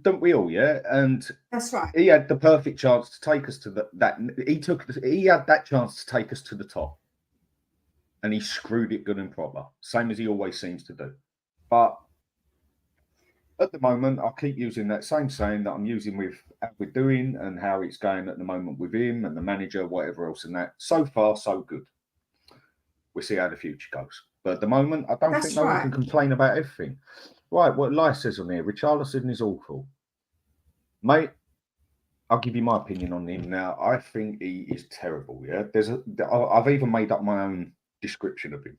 Don't we all? Yeah, and that's right. He had the perfect chance to take us to that. He had that chance to take us to the top, and he screwed it good and proper, same as he always seems to do. But at the moment, I keep using that same saying that I'm using with how we're doing and how it's going at the moment with him and the manager, whatever else, and that. So far, so good. We'll see how the future goes. But at the moment, I don't That's think no one right. can complain about everything. Right, what Lai says on here, Richarlison is awful. Mate, I'll give you my opinion on him now. I think he is terrible, yeah? I've even made up my own description of him.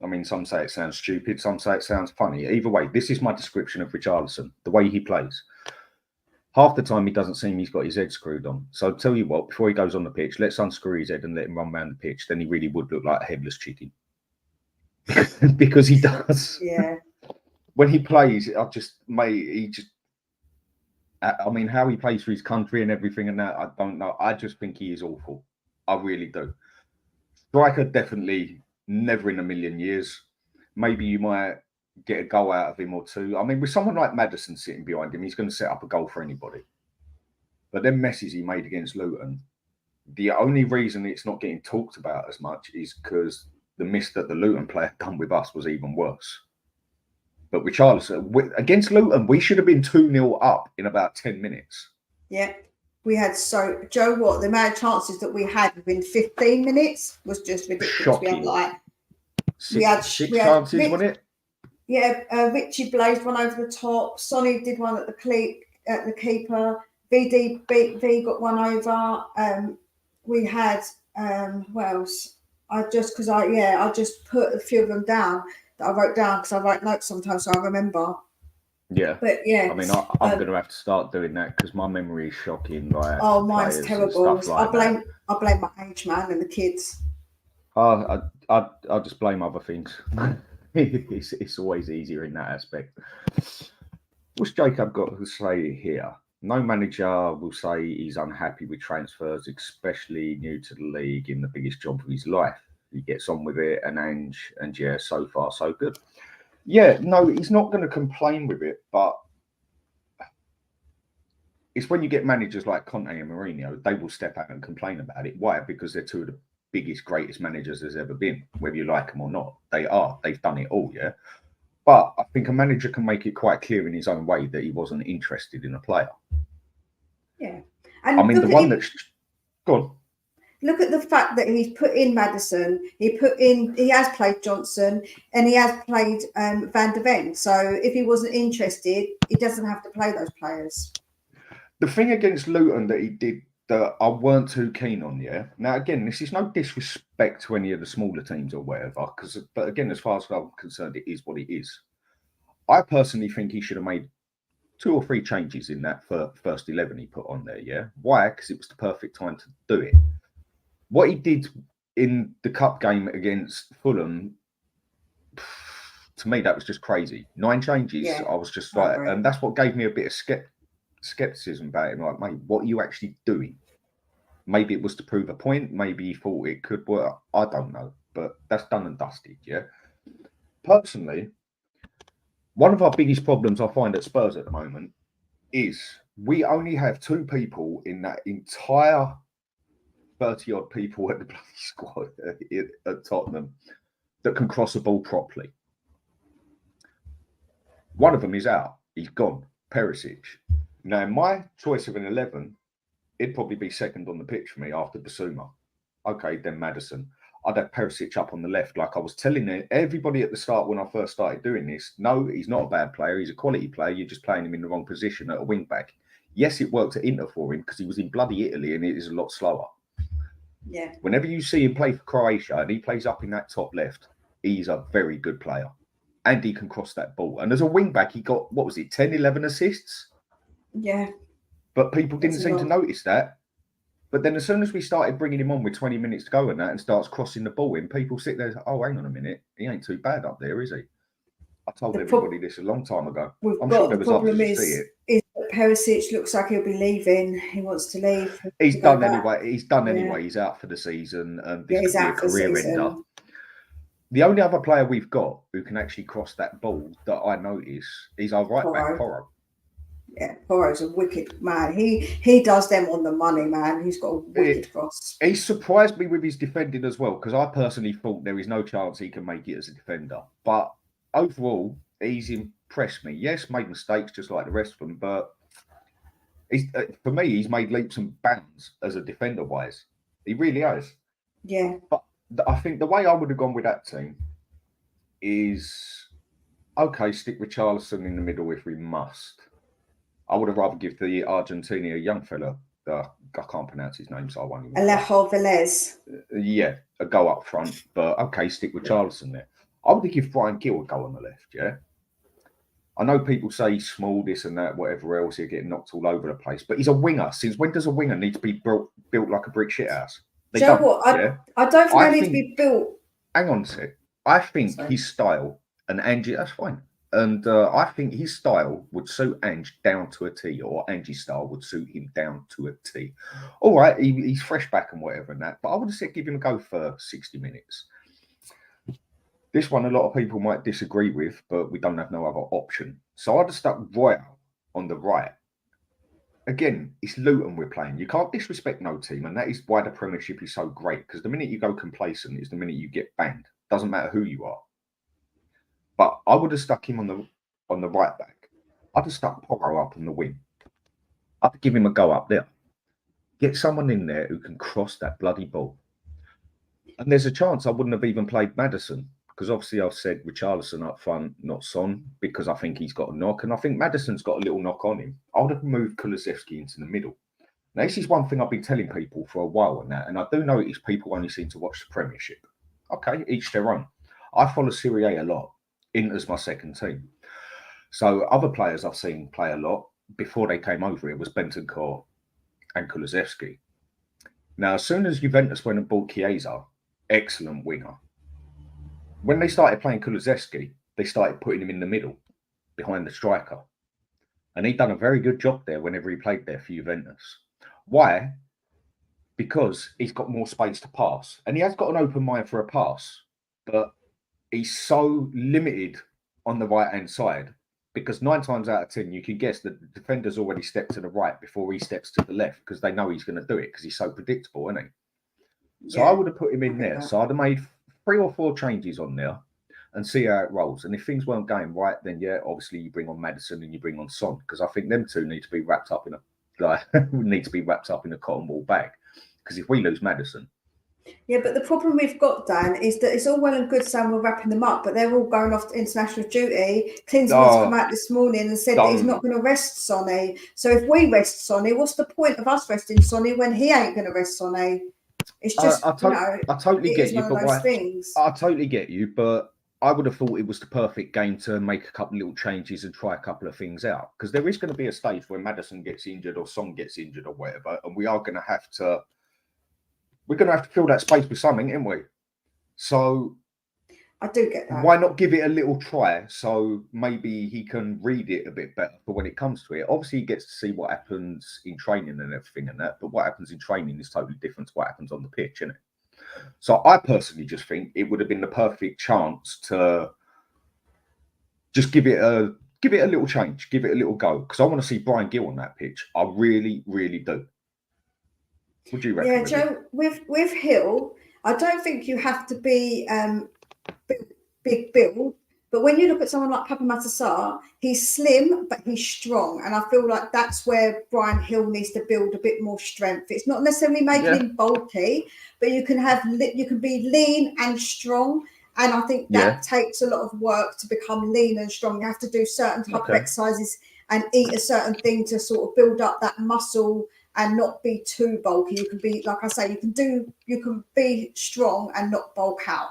I mean, some say it sounds stupid, some say it sounds funny. Either way, this is my description of Richarlison, the way he plays. Half the time, he doesn't seem he's got his head screwed on. So I'll tell you what, before he goes on the pitch, let's unscrew his head and let him run around the pitch. Then he really would look like a headless chicken. Because he does. Yeah. When he plays, I mean, how he plays for his country and everything and that, I don't know. I just think he is awful. I really do. Striker, definitely never in a million years. Maybe you might get a goal out of him or two. I mean, with someone like Maddison sitting behind him, he's going to set up a goal for anybody. But them messes he made against Luton, the only reason it's not getting talked about as much is because the miss that the Luton player done with us was even worse. But Richarlison, against Luton, we should have been 2-0 up in about 10 minutes. Yeah. We had Joe, what the amount of chances that we had within 15 minutes was just ridiculous. Shocking. We had six chances, wasn't it? Yeah, Richie blazed one over the top. Sonny did one at the keeper. VD got one over. We had what else? I just put a few of them down that I wrote down because I write notes sometimes, so I remember. Yeah, but yeah, I mean, I'm going to have to start doing that because my memory is shocking. Like, mine's terrible. Like I blame my age, man, and the kids. I just blame other things. It's always easier in that aspect. What's Jacob got to say here? No manager will say he's unhappy with transfers, especially new to the league in the biggest job of his life. He gets on with it, and yeah, so far so good. Yeah, no, he's not going to complain with it, but it's when you get managers like Conte and Mourinho, they will step out and complain about it. Why? Because they're two of the biggest, greatest managers there's ever been, whether you like them or not. They are. They've done it all, yeah? But I think a manager can make it quite clear in his own way that he wasn't interested in a player. Yeah. And I mean, the one that's... Go on. Look at the fact that he's put in Maddison, he has played Johnson, and he has played Van de Ven. So if he wasn't interested, he doesn't have to play those players. The thing against Luton that he did that I weren't too keen on, yeah. Now, again, this is no disrespect to any of the smaller teams or whatever, but again, as far as I'm concerned, it is what it is. I personally think he should have made 2 or 3 changes in that first 11 he put on there, yeah. Why? Because it was the perfect time to do it. What he did in the cup game against Fulham, to me, that was just crazy. 9 changes. Yeah, I was just like, and that's what gave me a bit of skepticism about him. Like, mate, what are you actually doing? Maybe it was to prove a point. Maybe he thought it could work. I don't know. But that's done and dusted, yeah? Personally, one of our biggest problems I find at Spurs at the moment is we only have 2 people in that entire 30-odd people at the bloody squad at Tottenham that can cross a ball properly. One of them is out. He's gone. Perisic. Now, in my choice of an 11, it'd probably be second on the pitch for me after Basuma. Okay, then Maddison. I'd have Perisic up on the left. Like I was telling everybody at the start when I first started doing this, no, he's not a bad player. He's a quality player. You're just playing him in the wrong position at a wing back. Yes, it worked at Inter for him because he was in bloody Italy and it is a lot slower. Yeah. Whenever you see him play for Croatia and he plays up in that top left, he's a very good player. And he can cross that ball. And as a wing back, he got, 10, 11 assists? Yeah. But people didn't seem to notice that. But then as soon as we started bringing him on with 20 minutes to go and that and starts crossing the ball in, people sit there, oh, hang on a minute. He ain't too bad up there, is he? I told everybody this a long time ago. I'm sure there was others who see it. Is that Perisic looks like he'll be leaving. He wants to leave. He's done anyway. He's done anyway. He's out for the season. And this could be a career ender. The only other player we've got who can actually cross that ball that I notice is our right back, Porro. Yeah, Porro's a wicked man. He does them on the money, man. He's got a wicked cross. He surprised me with his defending as well, because I personally thought there is no chance he can make it as a defender. But overall, he's impressed me. Yes, made mistakes just like the rest of them, but for me, he's made leaps and bounds as a defender-wise. He really has. Yeah. But I think the way I would have gone with that team is, okay, stick with Richarlison in the middle if we must. I would have rather give the Argentina young fella, I can't pronounce his name, so I won't even. Alejo Velez. Yeah, a go up front, but okay, stick with Richarlison there. I would have given Brian Gill a go on the left, yeah? I know people say he's small, this and that, whatever else, he'll get knocked all over the place, but he's a winger. Since when does a winger need to be built like a brick shithouse? Do you know what? I don't think they need to be built. Hang on a sec. I think his style, and Angie, that's fine. And I think his style would suit Ange down to a T, or Angie's style would suit him down to a T. All right, he's fresh back and whatever and that, but I would have said give him a go for 60 minutes. This one, a lot of people might disagree with, but we don't have no other option. So I'd have stuck Royal on the right. Again, it's Luton we're playing. You can't disrespect no team, and that is why the Premiership is so great, because the minute you go complacent is the minute you get banged. Doesn't matter who you are. But I would have stuck him on the right back. I'd have stuck Porro up on the wing. I'd give him a go up there. Get someone in there who can cross that bloody ball. And there's a chance I wouldn't have even played Maddison, because obviously I've said Richarlison up front, not Son, because I think he's got a knock, and I think Maddison's got a little knock on him. I would have moved Kulusevski into the middle. Now, this is one thing I've been telling people for a while and that, and I do notice people only seem to watch the Premiership. Okay, each their own. I follow Serie A lot. Inter's my second team. So other players I've seen play a lot before they came over here was Bentancur and Kulusevski. Now, as soon as Juventus went and bought Chiesa, excellent winger. When they started playing Kulusevski, they started putting him in the middle, behind the striker. And he'd done a very good job there whenever he played there for Juventus. Why? Because he's got more space to pass. And he has got an open mind for a pass. But he's so limited on the right-hand side, because 9 times out of 10, you can guess that the defender's already stepped to the right before he steps to the left, because they know he's going to do it, because he's so predictable, isn't he? So I would have put him in there. So I'd have made 3 or 4 changes on there and see how it rolls. And if things weren't going right, then yeah, obviously you bring on Maddison and you bring on Son, because I think them two need to be wrapped up in a cotton wool bag. Because if we lose Maddison. Yeah, but the problem we've got, Dan, is that it's all well and good saying we're wrapping them up, but they're all going off to international duty. Klinsmann's come out this morning and said that he's not going to rest Sonny. So if we rest Sonny, what's the point of us resting Sonny when he ain't going to rest Sonny? It's just, I totally get you, but I totally get you, but I would have thought it was the perfect game to make a couple of little changes and try a couple of things out, because there is going to be a stage where Maddison gets injured or Son gets injured or whatever, and we are going to have to. We're going to have to fill that space with something, aren't we? So I do get that. Why not give it a little try, so maybe he can read it a bit better for when it comes to it? Obviously, he gets to see what happens in training and everything and that, but what happens in training is totally different to what happens on the pitch, isn't it? So I personally just think it would have been the perfect chance to just give it a little change, give it a little go, because I want to see Brian Gill on that pitch. I really, really do. What do you reckon? Yeah, Joe, with Hill, I don't think you have to be big build, but when you look at someone like Papa Matasar, he's slim, but he's strong. And I feel like that's where Brian Hill needs to build a bit more strength. It's not necessarily making him bulky, but you can be lean and strong. And I think that takes a lot of work to become lean and strong. You have to do certain type of exercises and eat a certain thing to sort of build up that muscle and not be too bulky. You can be, like I say, you can be strong and not bulk out.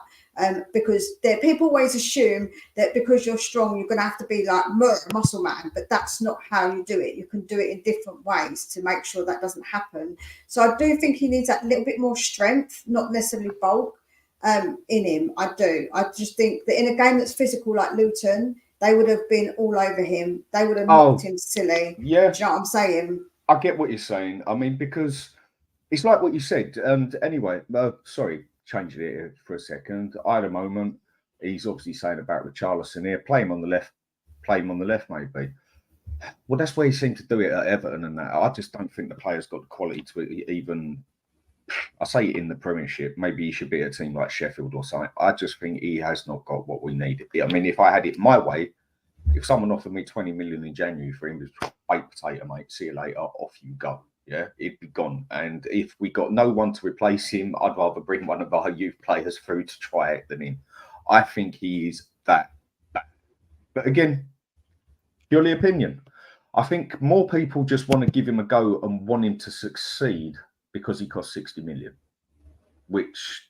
Because people always assume that because you're strong, you're going to have to be like muscle man, but that's not how you do it. You can do it in different ways to make sure that doesn't happen. So I do think he needs that little bit more strength, not necessarily bulk, in him. I do. I just think that in a game that's physical like Luton, they would have been all over him. They would have knocked him silly. Yeah. Do you know what I'm saying? I get what you're saying. I mean, because it's like what you said. And anyway, sorry, changing it here for a second. I had a moment. He's obviously saying about Richarlison here. Play him on the left, maybe. Well, that's where he seemed to do it at Everton and that. I just don't think the player's got the quality to even. I say it in the Premiership. Maybe he should be a team like Sheffield or something. I just think he has not got what we need. I mean, if I had it my way, if someone offered me 20 million in January for him, baked potato, mate, see you later, off you go. Yeah, he'd be gone. And if we got no one to replace him, I'd rather bring one of our youth players through to try it than him. I think he is that bad. But again, purely opinion. I think more people just want to give him a go and want him to succeed because he costs 60 million, which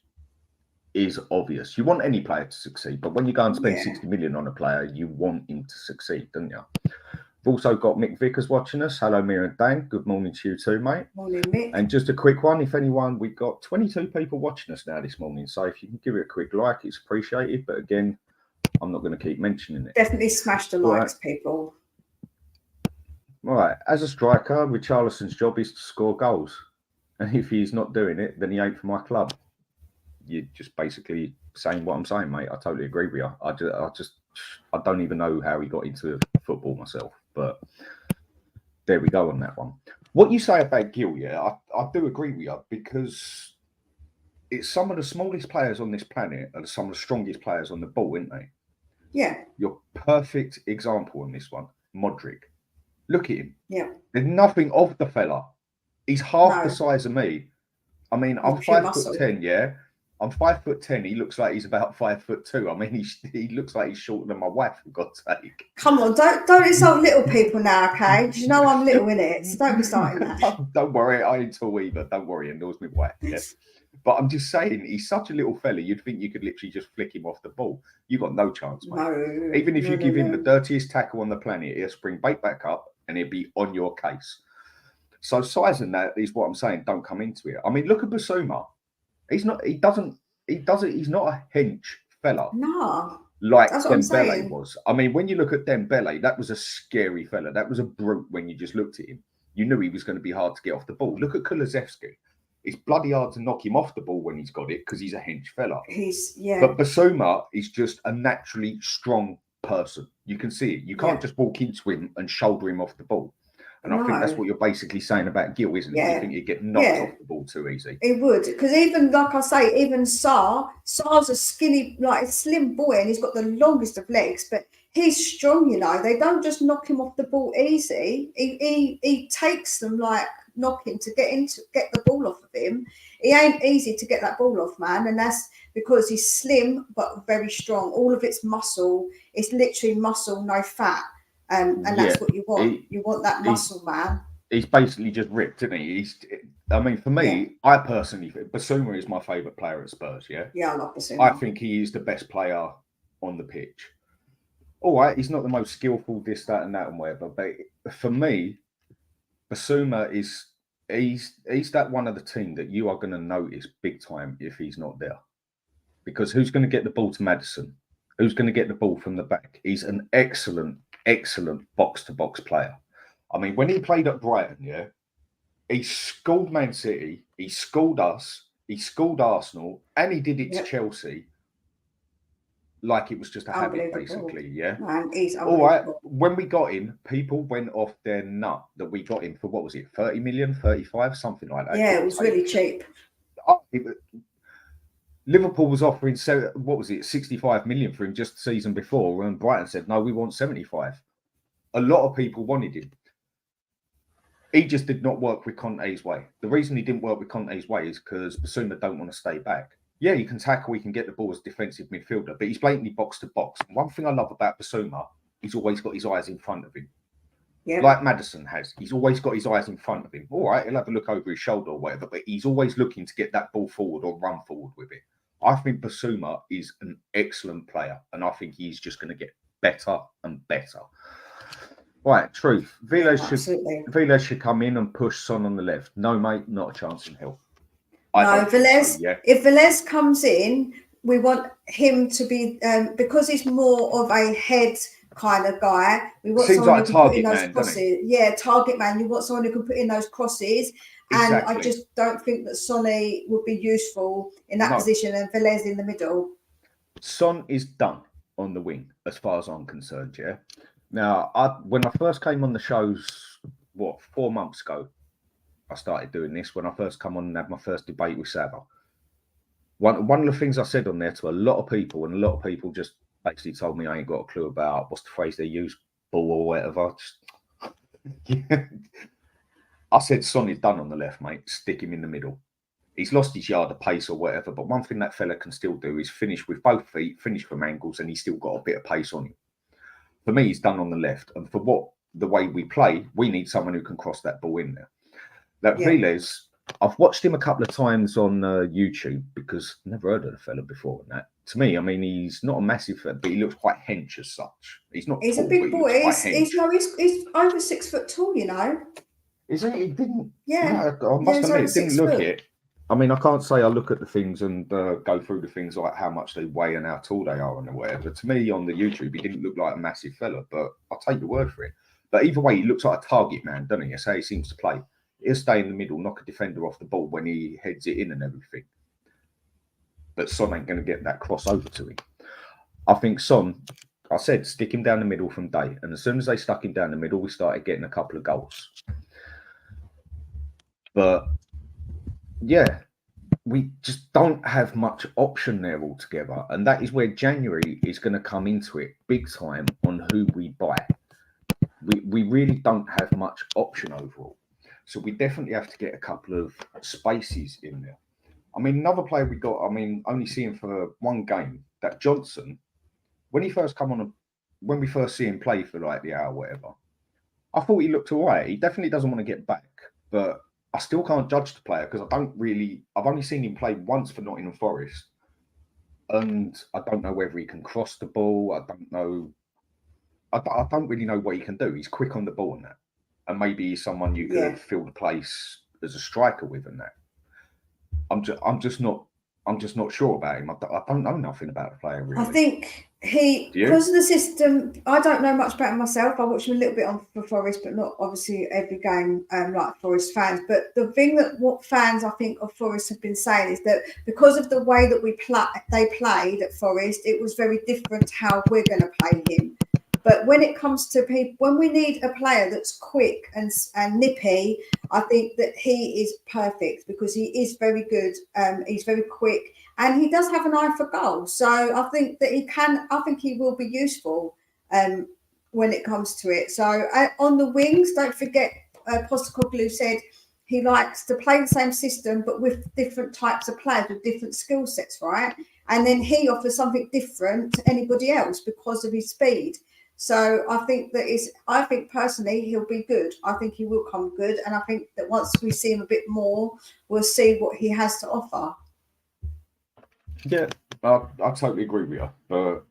is obvious. You want any player to succeed, but when you go and spend 60 million on a player, you want him to succeed, don't you? We've also got Mick Vickers watching us. Hello, Mira and Dan. Good morning to you too, mate. Morning, Mick. And just a quick one, if anyone, we've got 22 people watching us now this morning. So if you can give it a quick like, it's appreciated. But again, I'm not going to keep mentioning it. Definitely smash the likes, people. All right. As a striker, Richarlison's job is to score goals. And if he's not doing it, then he ain't for my club. You're just basically saying what I'm saying, mate. I totally agree with you. I don't even know how he got into football myself. But there we go on that one. What you say about Gil, yeah, I do agree with you because it's some of the smallest players on this planet and some of the strongest players on the ball, aren't they? Yeah. Your perfect example on this one, Modric. Look at him. Yeah. There's nothing of the fella. He's half the size of me. I mean, I'm 5'10", yeah. I'm 5'10". He looks like he's about 5'2". I mean, he looks like he's shorter than my wife, for God's sake. Come on, don't insult little people now, okay? You know I'm little in it, so don't be starting that. Don't worry, I ain't tall either. Don't worry, and knows me wife. Yeah. But I'm just saying, he's such a little fella. You'd think you could literally just flick him off the ball. You got no chance, mate. No, even if you give him the dirtiest tackle on the planet, he'll spring back up, and he'll be on your case. So size and that is what I'm saying. Don't come into it. I mean, look at Basuma. He's not a hench fella. No. Like Dembele was. I mean, when you look at Dembele, that was a scary fella. That was a brute when you just looked at him. You knew he was going to be hard to get off the ball. Look at Kulusevski. It's bloody hard to knock him off the ball when he's got it because he's a hench fella. But Basuma is just a naturally strong person. You can see it. You can't just walk into him and shoulder him off the ball. And I think that's what you're basically saying about Gil, isn't it? You think he'd get knocked off the ball too easy. He would, because even, like I say, even Sar's a skinny, like a slim boy, and he's got the longest of legs, but he's strong, you know. They don't just knock him off the ball easy. He takes them like knocking to get the ball off of him. He ain't easy to get that ball off, man, and that's because he's slim but very strong. All of it's muscle. It's literally muscle, no fat. And that's what you want. You want that muscle, man. He's basically just ripped, isn't he? I mean, for me, I personally think Basuma is my favourite player at Spurs, yeah? Yeah, I love Basuma. I think he is the best player on the pitch. All right, he's not the most skillful, this, that, and that, and whatever. But for me, Basuma he's that one of the team that you are going to notice big time if he's not there. Because who's going to get the ball to Maddison? Who's going to get the ball from the back? He's an excellent box-to-box player. I mean, when he played at Brighton, yeah, he schooled Man City, he schooled us, he schooled Arsenal, and he did it to Chelsea like it was just a habit, basically, yeah? Man, he's all right, when we got him, people went off their nut that we got him for, what was it, 30 million, 35, something like that. Yeah, it was really cheap. Liverpool was offering, 65 million for him just the season before, and Brighton said, no, we want 75. A lot of people wanted him. He just did not work with Conte's way. The reason he didn't work with Conte's way is because Basuma don't want to stay back. Yeah, he can tackle, he can get the ball as a defensive midfielder, but he's blatantly box to box. And one thing I love about Basuma, he's always got his eyes in front of him. Yeah. Like Maddison has. He's always got his eyes in front of him. All right, he'll have a look over his shoulder or whatever, but he's always looking to get that ball forward or run forward with it. I think Basuma is an excellent player, and I think he's just going to get better and better. Right, truth. Villas should come in and push Son on the left. No, mate, not a chance in hell. No, Villas. So, if Villas comes in, we want him to be because he's more of a head kind of guy. We want someone who can put in those crosses. Yeah, target man. You want someone who can put in those crosses. And I just don't think that Sonny would be useful in that position and Velez in the middle. Son is done on the wing, as far as I'm concerned, yeah? Now, when I first came on the shows, 4 months ago, I started doing this. When I first come on and had my first debate with Saba. One of the things I said on there to a lot of people, and a lot of people just basically told me I ain't got a clue about, what's the phrase they use, bull or whatever. I said Son is done on the left, mate. Stick him in the middle. He's lost his yard of pace or whatever, but one thing that fella can still do is finish with both feet, finish from angles, and he's still got a bit of pace on him. For me, he's done on the left, and for the way we play, we need someone who can cross that ball in there. That Velez, I've watched him a couple of times on YouTube because I've never heard of the fella before. And that, to me, I mean, he's not a massive fella, but he looks quite hench as such. He's not. He's tall, a big boy. He's over 6 foot tall, you know. Is it? He didn't. Yeah. No, I must admit, it didn't look foot. it. I mean, I can't say I look at the things and go through the things like how much they weigh and how tall they are and whatever. To me, on the YouTube, he didn't look like a massive fella, but I'll take your word for it. But either way, he looks like a target man, doesn't he? That's how he seems to play. He'll stay in the middle, knock a defender off the ball when he heads it in and everything. But Son ain't going to get that cross over to him. I think Son, I said, stick him down the middle from day. And as soon as they stuck him down the middle, we started getting a couple of goals. But yeah, we just don't have much option there altogether. And that is where January is going to come into it big time on who we buy. We really don't have much option overall. So we definitely have to get a couple of spaces in there. I mean, another player we got, I mean, only seeing for one game, that Johnson, when he first come on, when we first see him play for like the hour or whatever, I thought he looked all right. He definitely doesn't want to get back, but I still can't judge the player because I've only seen him play once for Nottingham Forest. And I don't know whether he can cross the ball. I don't really know what he can do. He's quick on the ball and that. And maybe he's someone you could fill the place as a striker with and that. I'm just not sure about him. I don't know nothing about the player really. I think because of the system, I don't know much about him myself. I watch him a little bit on for Forest, but not obviously every game like Forest fans. But the thing that what fans I think of Forest have been saying is that because of the way that they played at Forest, it was very different how we're going to play him. But when it comes to people, when we need a player that's quick and nippy, I think that he is perfect because he is very good. He's very quick and he does have an eye for goal. So I think that I think he will be useful when it comes to it. So on the wings, don't forget, Postecoglou said he likes to play the same system, but with different types of players with different skill sets, right? And then he offers something different to anybody else because of his speed. So I think personally he'll be good. I think he will come good. And I think that once we see him a bit more, we'll see what he has to offer. Yeah, I totally agree with you. But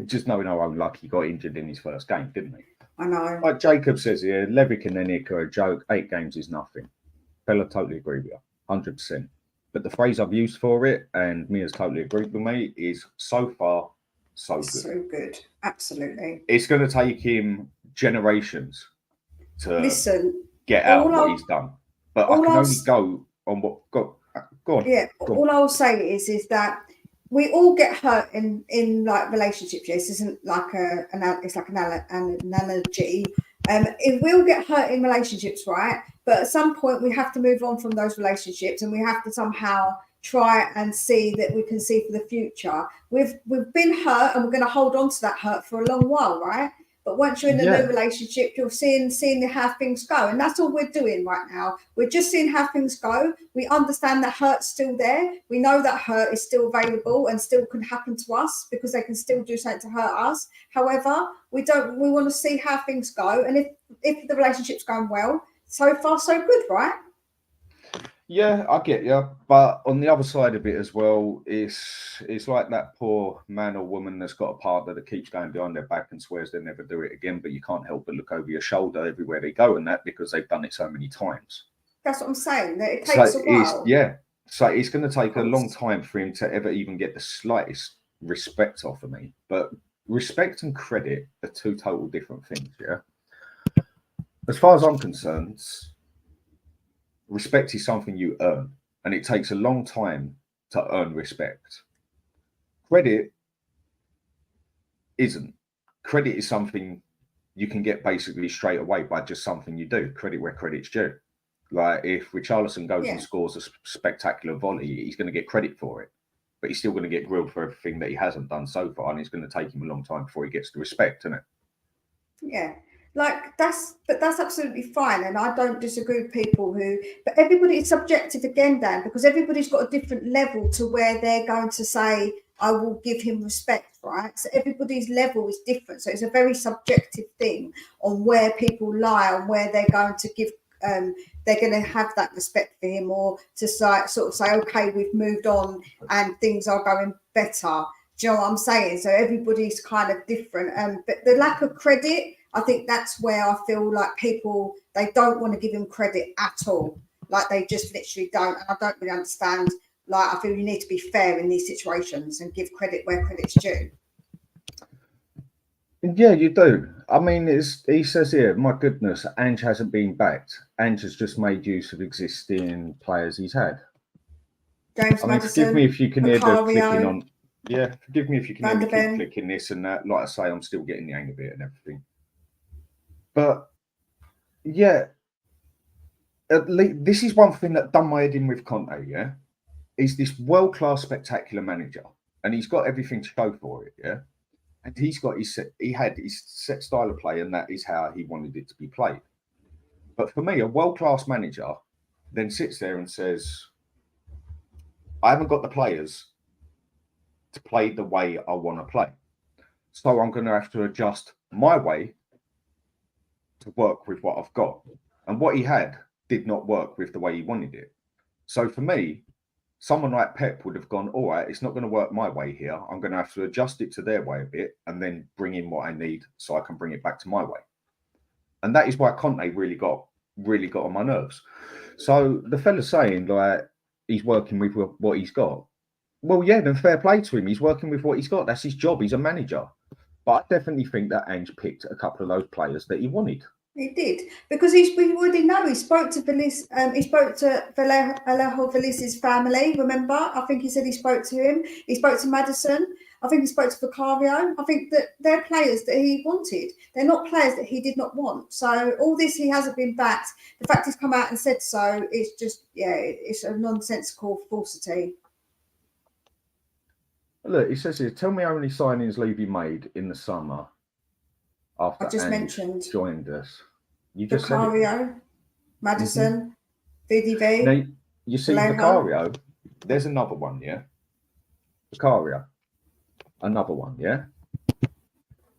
just knowing how unlucky he got injured in his first game, didn't he? I know. Like Jacob says here, Levick and Enik are a joke. 8 games is nothing. Bella, totally agree with you, 100%. But the phrase I've used for it, and Mia's totally agreed with me, is so far, so good. So good. Absolutely. It's going to take him generations to get out what he's done. But I can only go on what... Go on. Yeah, all I'll say is that we all get hurt in like relationships. Yes, this isn't like it's like an analogy. It will get hurt in relationships, right? But at some point we have to move on from those relationships and we have to somehow try and see that we can see for the future. We've been hurt and we're going to hold on to that hurt for a long while, right? But once you're in a new relationship, you're seeing how things go. And that's all we're doing right now. We're just seeing how things go. We understand that hurt's still there. We know that hurt is still available and still can happen to us because they can still do something to hurt us. However, we want to see how things go. And if the relationship's going well, so far so good, right? Yeah, I get you. But on the other side of it as well, it's like that poor man or woman that's got a partner that keeps going behind their back and swears they'll never do it again, but you can't help but look over your shoulder everywhere they go and that because they've done it so many times. That's what I'm saying. That it takes a while. So it's going to take a long time for him to ever even get the slightest respect off of me. But respect and credit are 2 total different things, yeah? As far as I'm concerned... Respect is something you earn, and it takes a long time to earn respect. Credit isn't. Credit is something you can get basically straight away by just something you do. Credit where credit's due. Like if Richarlison goes and scores a spectacular volley, he's going to get credit for it, but he's still going to get grilled for everything that he hasn't done so far, and it's going to take him a long time before he gets the respect, isn't it? Yeah. Like that's absolutely fine, and I don't disagree with people who. But everybody is subjective again, Dan, because everybody's got a different level to where they're going to say, "I will give him respect," right? So everybody's level is different. So it's a very subjective thing on where people lie, on where they're going to give. They're going to have that respect for him, or to sort of say, "Okay, we've moved on and things are going better." Do you know what I'm saying? So everybody's kind of different. But the lack of credit, I think that's where I feel like people, they don't want to give him credit at all. Like they just literally don't. And I don't really understand. Like I feel you need to be fair in these situations and give credit where credit's due. Yeah, you do. I mean, he says here, my goodness, Ange hasn't been backed. Ange has just made use of existing players he's had. James I mean, Maddison, forgive me if you can hear the clicking Vicario, on. Yeah, forgive me if you can hear Van me der keep Ben. clicking this and that. Like I say, I'm still getting the hang of it and everything. But yeah, at least this is one thing that done my head in with Conte. Yeah, he's this world-class, spectacular manager, and he's got everything to show for it. Yeah, and he had his set style of play, and that is how he wanted it to be played. But for me, a world-class manager then sits there and says, I haven't got the players to play the way I want to play. So I'm going to have to adjust my way to work with what I've got. And what he had did not work with the way he wanted it. So for me, someone like Pep would have gone, all right, it's not going to work my way here. I'm going to have to adjust it to their way a bit and then bring in what I need so I can bring it back to my way. And that is why Conte really got on my nerves. So the fella's saying like he's working with what he's got. Well, yeah, then fair play to him. He's working with what he's got. That's his job. He's a manager. But I definitely think that Ange picked a couple of those players that he wanted. He did, because we already know he spoke to he spoke to Alejo Velis's family. Remember, I think he said he spoke to him. He spoke to Maddison. I think he spoke to Vicario. I think that they're players that he wanted. They're not players that he did not want. So all this, he hasn't been backed. The fact he's come out and said so is just, it's a nonsensical falsity. Look, he says here, tell me how many signings Levy made in the summer after I just Ange mentioned joined us. You just Vicario, said it. Madison, VDV. Now, you see Alejo. Vicario, there's another one, yeah? Vicario, another one, yeah?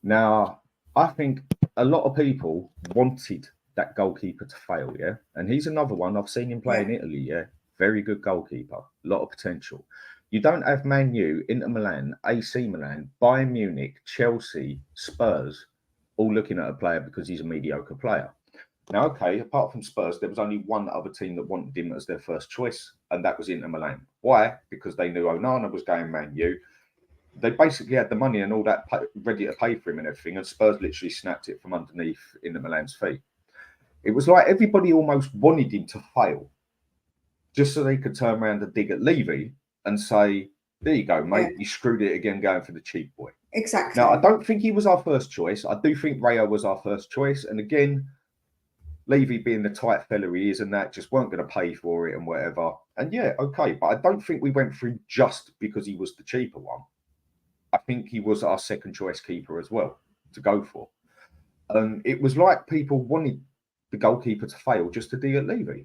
Now, I think a lot of people wanted that goalkeeper to fail, yeah? And he's another one. I've seen him play in Italy, yeah? Very good goalkeeper, a lot of potential. You don't have Man U, Inter Milan, AC Milan, Bayern Munich, Chelsea, Spurs, all looking at a player because he's a mediocre player. Now, okay, apart from Spurs, there was only one other team that wanted him as their first choice, and that was Inter Milan. Why? Because they knew Onana was going Man U. They basically had the money and all that ready to pay for him and everything, and Spurs literally snapped it from underneath Inter Milan's feet. It was like everybody almost wanted him to fail, just so they could turn around and dig at Levy and say, there you go, mate, you screwed it again going for the cheap boy. Exactly. Now, I don't think he was our first choice. I do think Rayo was our first choice. And again, Levy being the tight fella he is and that, just weren't going to pay for it and whatever. And yeah, okay. But I don't think we went through just because he was the cheaper one. I think he was our second choice keeper as well to go for. It was like people wanted the goalkeeper to fail just to dig at Levy.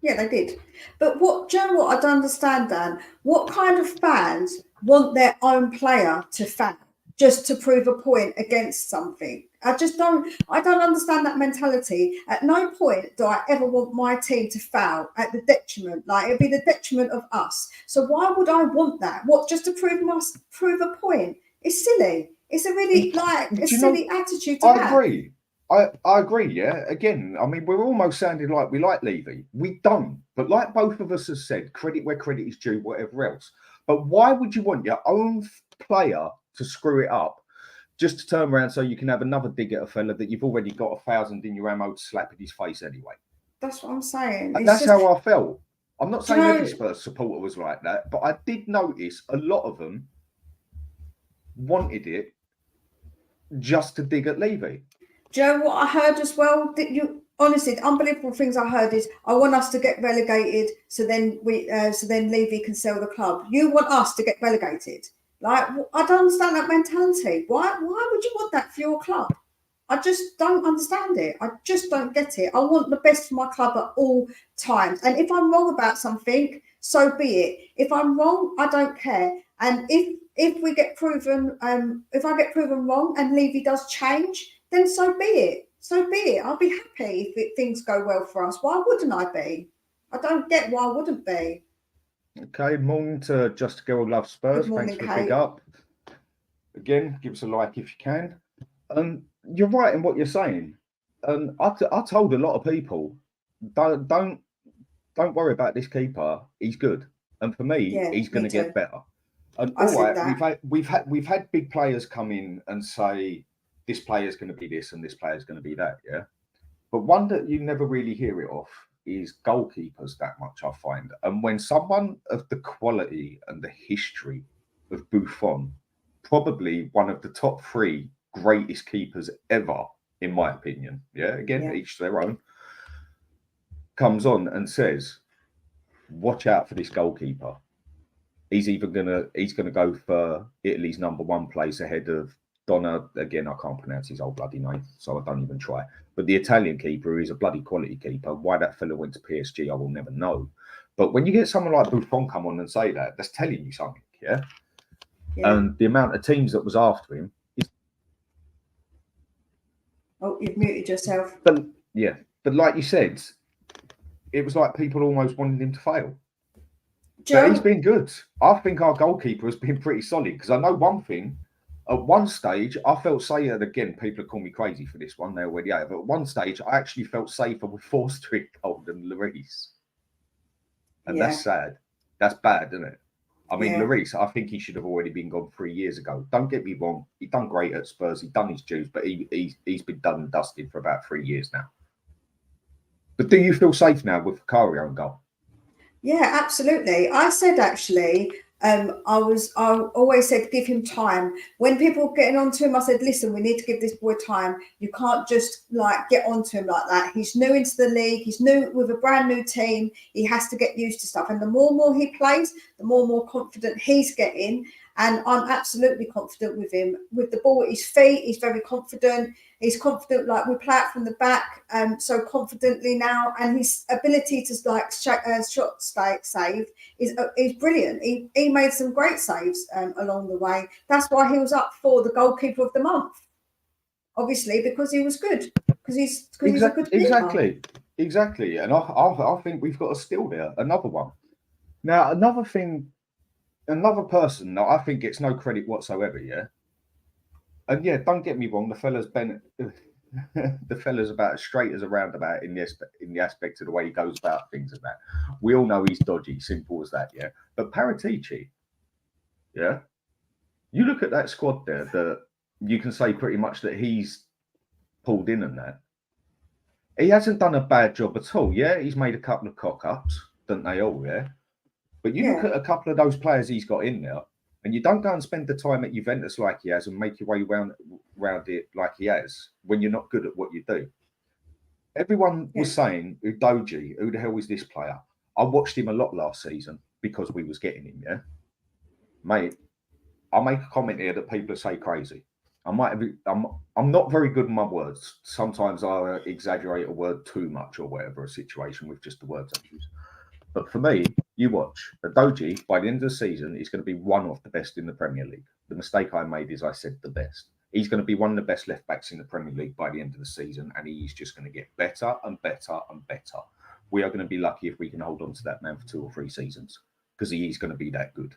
Yeah, they did. But do you know what I don't understand, Dan? What kind of fans want their own player to fail just to prove a point against something? I don't understand that mentality. At no point do I ever want my team to fail at the detriment. Like, it'd be the detriment of us. So why would I want that? What, just to prove a point? It's silly. It's a really silly attitude to have. I agree. I agree, yeah. Again, I mean, we're almost sounding like we like Levy. We don't. But like both of us have said, credit where credit is due, whatever else. But why would you want your own player to screw it up just to turn around so you can have another dig at a fella that you've already got 1,000 in your ammo to slap at his face anyway? That's what I'm saying. And that's how I felt. I'm not saying every Spurs supporter was like that, but I did notice a lot of them wanted it just to dig at Levy. Do you know what I heard as well? Honestly, the unbelievable things I heard is, I want us to get relegated so then Levy can sell the club. You want us to get relegated? Like, I don't understand that mentality. Why would you want that for your club? I just don't understand it. I just don't get it. I want the best for my club at all times. And if I'm wrong about something, so be it. If I'm wrong, I don't care. And if we get proven, if I get proven wrong and Levy does change, then so be it. So be it. I'll be happy if things go well for us. Why wouldn't I be? I don't get why I wouldn't be. Okay, morning to Just a Girl Loves Spurs. Good morning, Thanks for the Kate. big up. Again, give us a like if you can. You're right in what you're saying. I told a lot of people, don't worry about this keeper. He's good, and for me, he's going to get better. And all right, we've had big players come in and say this player's going to be this and this player's going to be that. Yeah, but one that you never really hear it off is goalkeepers that much, I find. And when someone of the quality and the history of Buffon, probably one of the top 3 greatest keepers ever, in my opinion, each their own, comes on and says, watch out for this goalkeeper. He's gonna go for Italy's #1 place ahead of Donna. Again, I can't pronounce his old bloody name, so I don't even try. But the Italian keeper is a bloody quality keeper. Why that fella went to PSG, I will never know. But when you get someone like Buffon come on and say that, that's telling you something, yeah? And the amount of teams that was after him is... Oh, you've muted yourself. But like you said, it was like people almost wanted him to fail. But he's been good. I think our goalkeeper has been pretty solid, because I know one thing. At one stage, I felt safer. Again, people call me crazy for this one. They already have. But at one stage, I actually felt safer with Forster than Lloris. And that's sad. That's bad, isn't it? I mean, Lloris, I think he should have already been gone 3 years ago. Don't get me wrong. He done great at Spurs. He done his dues, but he's been done and dusted for about 3 years now. But do you feel safe now with Vicario and goal? Yeah, absolutely. I said actually, I always said give him time. When people were getting onto him, I said, listen, we need to give this boy time. You can't just like get onto him like that. He's new into the league. He's new with a brand new team. He has to get used to stuff. And the more he plays, the more confident he's getting. And I'm absolutely confident with him. With the ball at his feet, he's very confident. He's confident, like we play it from the back, so confidently now. And his ability to like shot save is brilliant. He made some great saves along the way. That's why he was up for the goalkeeper of the month. Obviously, because he was good. Because he's a good keeper. Exactly. And I think we've got a steal there. Another one. Now, another person that I think gets no credit whatsoever, yeah? And yeah, don't get me wrong, the fella's about as straight as a roundabout in the aspect of the way he goes about things and that. We all know he's dodgy, simple as that, yeah? But Paratici, yeah? You look at that squad there, that you can say pretty much that he's pulled in and that. He hasn't done a bad job at all, yeah? He's made a couple of cock-ups, don't they all, yeah? But you look at a couple of those players he's got in there, and you don't go and spend the time at Juventus like he has and make your way around it like he has when you're not good at what you do. Everyone was saying, Udogie, who the hell is this player? I watched him a lot last season because we was getting him, yeah? Mate, I'll make a comment here that people say crazy. I'm not very good in my words. Sometimes I exaggerate a word too much or whatever, a situation with just the words I use. But for me, you watch, Udogie, by the end of the season, is going to be one of the best in the Premier League. The mistake I made is I said the best. He's going to be one of the best left-backs in the Premier League by the end of the season, and he's just going to get better and better and better. We are going to be lucky if we can hold on to that man for 2 or 3 seasons, because he is going to be that good.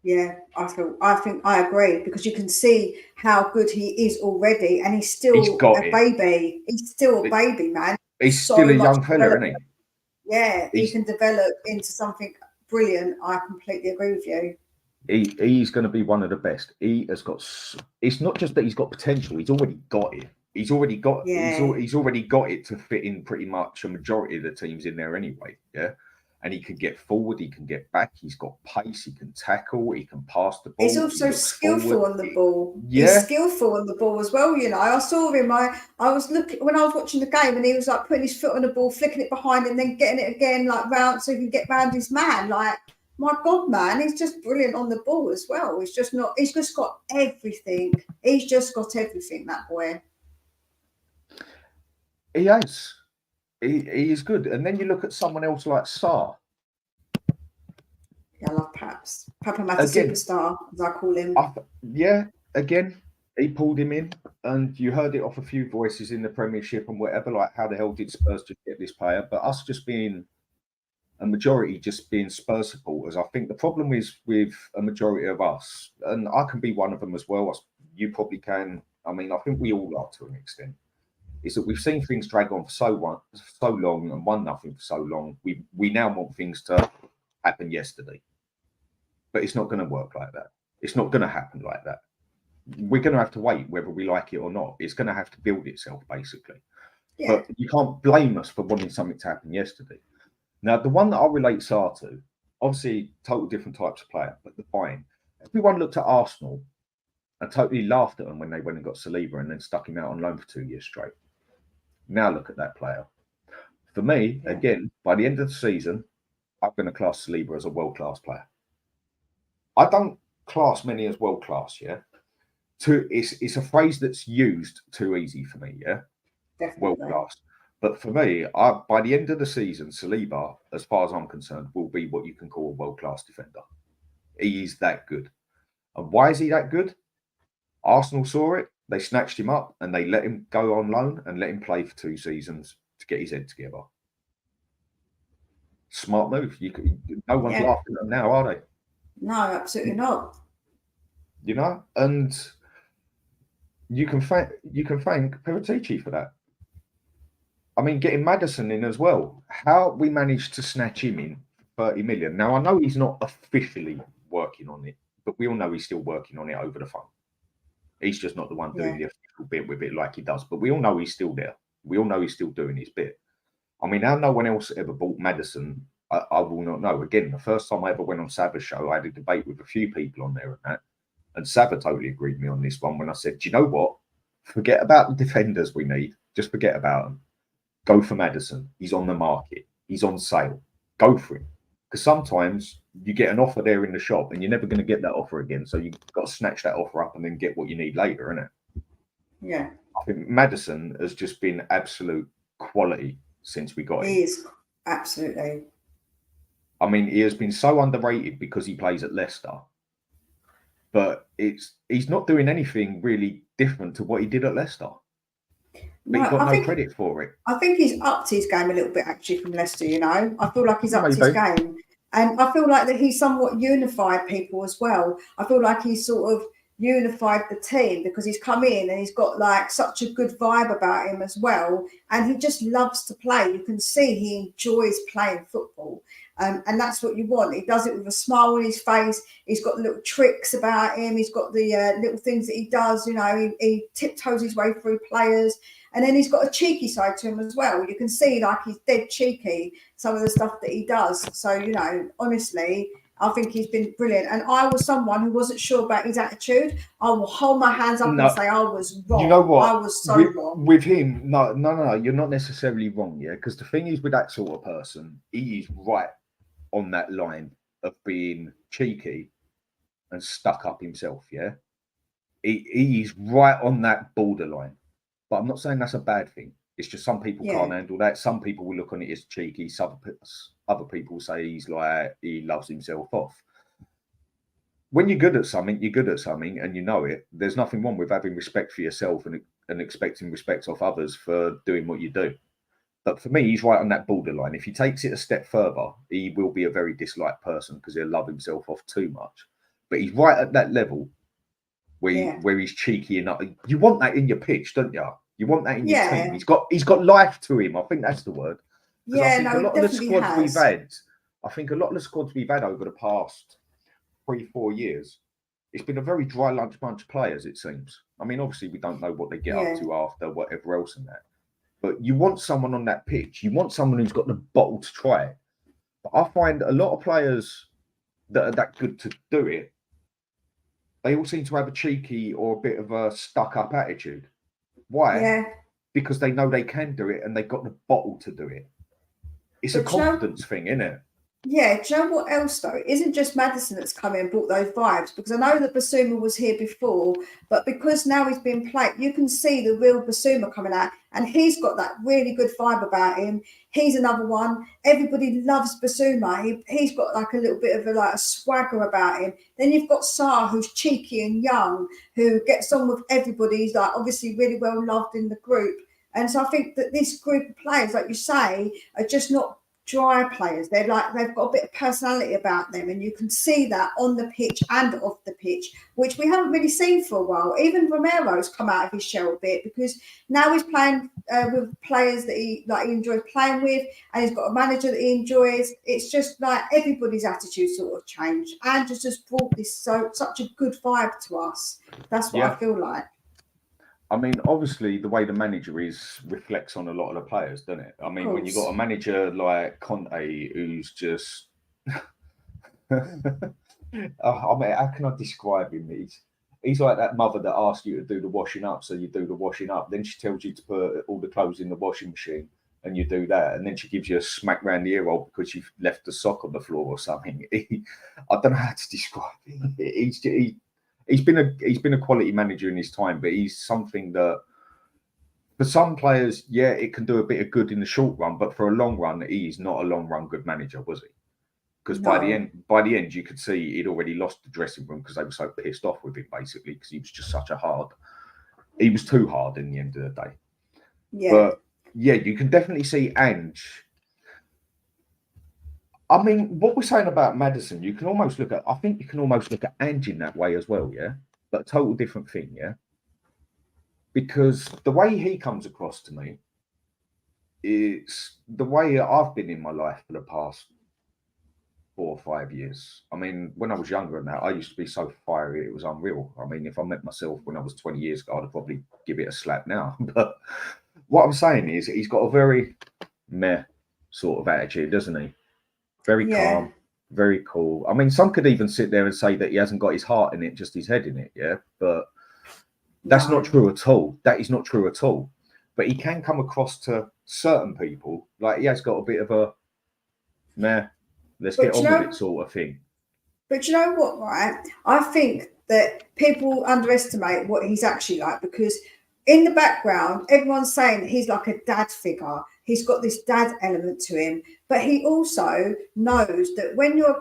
Yeah, I think I agree, because you can see how good he is already, and he's still a baby. He's still a baby, man. He's still a young fella, isn't he? Yeah, he can develop into something brilliant. I completely agree with you. He's going to be one of the best. He has got. It's not just that he's got potential. He's already got it. He's already got. Yeah. He's already got it to fit in pretty much a majority of the teams in there anyway. Yeah, and he can get forward. He can get back. He's got pace. He can tackle. He can pass the ball. He's also skillful on the ball. Yeah, he's skillful on the ball as well. You know, I saw him. I was looking when I was watching the game, and he was like putting his foot on the ball, flicking it behind, and then getting it again, like round, so he can get round his man. Like, my God, man, he's just brilliant on the ball as well. He's just got everything. He's just got everything, that boy. He has. He is good. And then you look at someone else like Sarr. Yeah, I love Paps. Papa Again, superstar, as I call him. Again, he pulled him in, and you heard it off a few voices in the Premiership and whatever, like how the hell did Spurs just get this player? But us just being a majority, just being Spurs supporters, I think the problem is with a majority of us, and I can be one of them as well. You probably can. I mean, I think we all are to an extent. Is that we've seen things drag on for so long and won nothing for so long. We now want things to happen yesterday, but it's not going to work like that. It's not going to happen like that. We're going to have to wait, whether we like it or not. It's going to have to build itself, basically. Yeah. But you can't blame us for wanting something to happen yesterday. Now, the one that I relate Sarr to, obviously, total different types of player, but the fine. Everyone looked at Arsenal and totally laughed at them when they went and got Saliba and then stuck him out on loan for 2 years straight. Now look at that player. For me, again, by the end of the season, I'm going to class Saliba as a world-class player. I don't class many as world-class, yeah? It's a phrase that's used too easy for me, yeah? World-class. But for me, by the end of the season, Saliba, as far as I'm concerned, will be what you can call a world-class defender. He is that good. And why is he that good? Arsenal saw it. They snatched him up and they let him go on loan and let him play for 2 seasons to get his head together. Smart move. No one's laughing at them now, are they? No, absolutely not. You know, and you can thank Peritici for that. I mean, getting Maddison in as well. How we managed to snatch him in 30 million. Now, I know he's not officially working on it, but we all know he's still working on it over the phone. He's just not the one doing the official bit with it like he does. But we all know he's still there. We all know he's still doing his bit. I mean, how no one else ever bought Maddison, I will not know. Again, the first time I ever went on Sabba's show, I had a debate with a few people on there and that. And Sabbath totally agreed with me on this one when I said, do you know what? Forget about the defenders we need. Just forget about them. Go for Maddison. He's on the market. He's on sale. Go for him. Because sometimes you get an offer there in the shop and you're never going to get that offer again. So you've got to snatch that offer up and then get what you need later, innit? Yeah. I think Maddison has just been absolute quality since we got him. He is, absolutely. I mean, he has been so underrated because he plays at Leicester. But he's not doing anything really different to what he did at Leicester. But he got no credit for it. I think he's upped his game a little bit, actually, from Leicester, you know. I feel like he's upped his game. And I feel like that he's somewhat unified people as well. I feel like he's sort of unified the team because he's come in and he's got like such a good vibe about him as well. And he just loves to play. You can see he enjoys playing football. And that's what you want. He does it with a smile on his face. He's got little tricks about him. He's got the little things that he does. You know, he tiptoes his way through players. And then he's got a cheeky side to him as well. You can see like he's dead cheeky, some of the stuff that he does. So, you know, honestly, I think he's been brilliant. And I was someone who wasn't sure about his attitude. I will hold my hands up and say I was wrong. You know what? I was so wrong. With him, no, you're not necessarily wrong, yeah? Because the thing is with that sort of person, he is right on that line of being cheeky and stuck up himself, yeah? He is right on that borderline. But I'm not saying that's a bad thing. It's just some people can't handle that. Some people will look on it as cheeky. Some other people say he's like, he loves himself off. When you're good at something, you're good at something and you know it. There's nothing wrong with having respect for yourself and expecting respect off others for doing what you do. But for me, he's right on that borderline. If he takes it a step further, he will be a very disliked person because he'll love himself off too much. But he's right at that level where he's cheeky enough. You want that in your pitch, don't you? You want that in your team. He's got life to him. I think that's the word. Yeah, I think a lot of the squads we've had over the past 3-4 years, it's been a very dry lunch bunch of players, it seems. I mean, obviously we don't know what they get up to after whatever else in that. But you want someone on that pitch. You want someone who's got the bottle to try it. But I find a lot of players that are that good to do it, they all seem to have a cheeky or a bit of a stuck-up attitude. Why? Yeah. Because they know they can do it and they've got the bottle to do it. It's a confidence thing, isn't it? Yeah, do you know what else though? It isn't just Madison that's come in and brought those vibes, because I know that Basuma was here before, but because now he's been played, you can see the real Basuma coming out, and he's got that really good vibe about him. He's another one. Everybody loves Basuma. He's got like a little bit of a swagger about him. Then you've got Sarr, who's cheeky and young, who gets on with everybody. He's like obviously really well loved in the group. And so I think that this group of players, like you say, are just not dry players. They've got a bit of personality about them, and you can see that on the pitch and off the pitch, which we haven't really seen for a while. Even Romero's come out of his shell a bit, because now he's playing with players that he enjoys playing with, and he's got a manager that he enjoys. It's just like everybody's attitude sort of changed, and just brought this such a good vibe to us. That's what I feel like. I mean, obviously, the way the manager is reflects on a lot of the players, doesn't it? I mean, when you've got a manager like Conte, who's just, I mean, how can I describe him? He's like that mother that asks you to do the washing up, so you do the washing up. Then she tells you to put all the clothes in the washing machine, and you do that. And then she gives you a smack round the ear roll because you've left the sock on the floor or something. I don't know how to describe him. He's been a quality manager in his time, but he's something that for some players, yeah, it can do a bit of good in the short run, but for a long run, he's not a long run good manager, was he? Because by the end, you could see he'd already lost the dressing room because they were so pissed off with him, basically, because he was just he was too hard in the end of the day. Yeah. But yeah, you can definitely see Ange. I mean, what we're saying about Madison, I think you can almost look at Ange in that way as well, yeah? But a total different thing, yeah? Because the way he comes across to me is the way I've been in my life for the past 4 or 5 years. I mean, when I was younger and that, I used to be so fiery, it was unreal. I mean, if I met myself when I was 20 years ago, I'd probably give it a slap now. But what I'm saying is he's got a very meh sort of attitude, doesn't he? Very calm, very cool. I mean, some could even sit there and say that he hasn't got his heart in it, just his head in it, yeah? But that's not true at all. That is not true at all. But he can come across to certain people like he has got a bit of a meh, let's get on with it sort of thing. But you know what, right? I think that people underestimate what he's actually like, because in the background, everyone's saying he's like a dad figure. He's got this dad element to him, but he also knows that when you're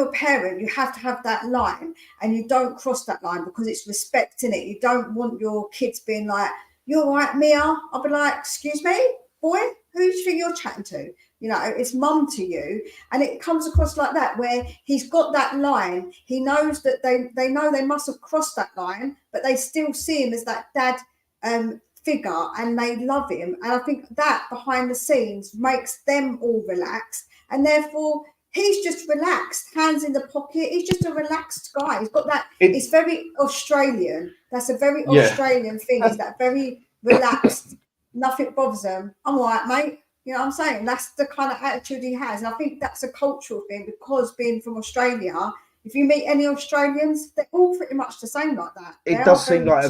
a parent, you have to have that line, and you don't cross that line because it's respect in it. You don't want your kids being like, "You're all right, Mia." I'll be like, "Excuse me, boy, who do you think you're chatting to?" You know, it's mum to you. And it comes across like that, where he's got that line. He knows that they know they must have crossed that line, but they still see him as that dad figure, and they love him. And I think that behind the scenes makes them all relaxed. And therefore, he's just relaxed, hands in the pocket. He's just a relaxed guy. He's got that. It's very Australian. That's a very Australian thing. Is that very relaxed, nothing bothers him. I'm all right, mate. You know what I'm saying? That's the kind of attitude he has. And I think that's a cultural thing, because being from Australia, if you meet any Australians, they're all pretty much the same like that. It does seem like a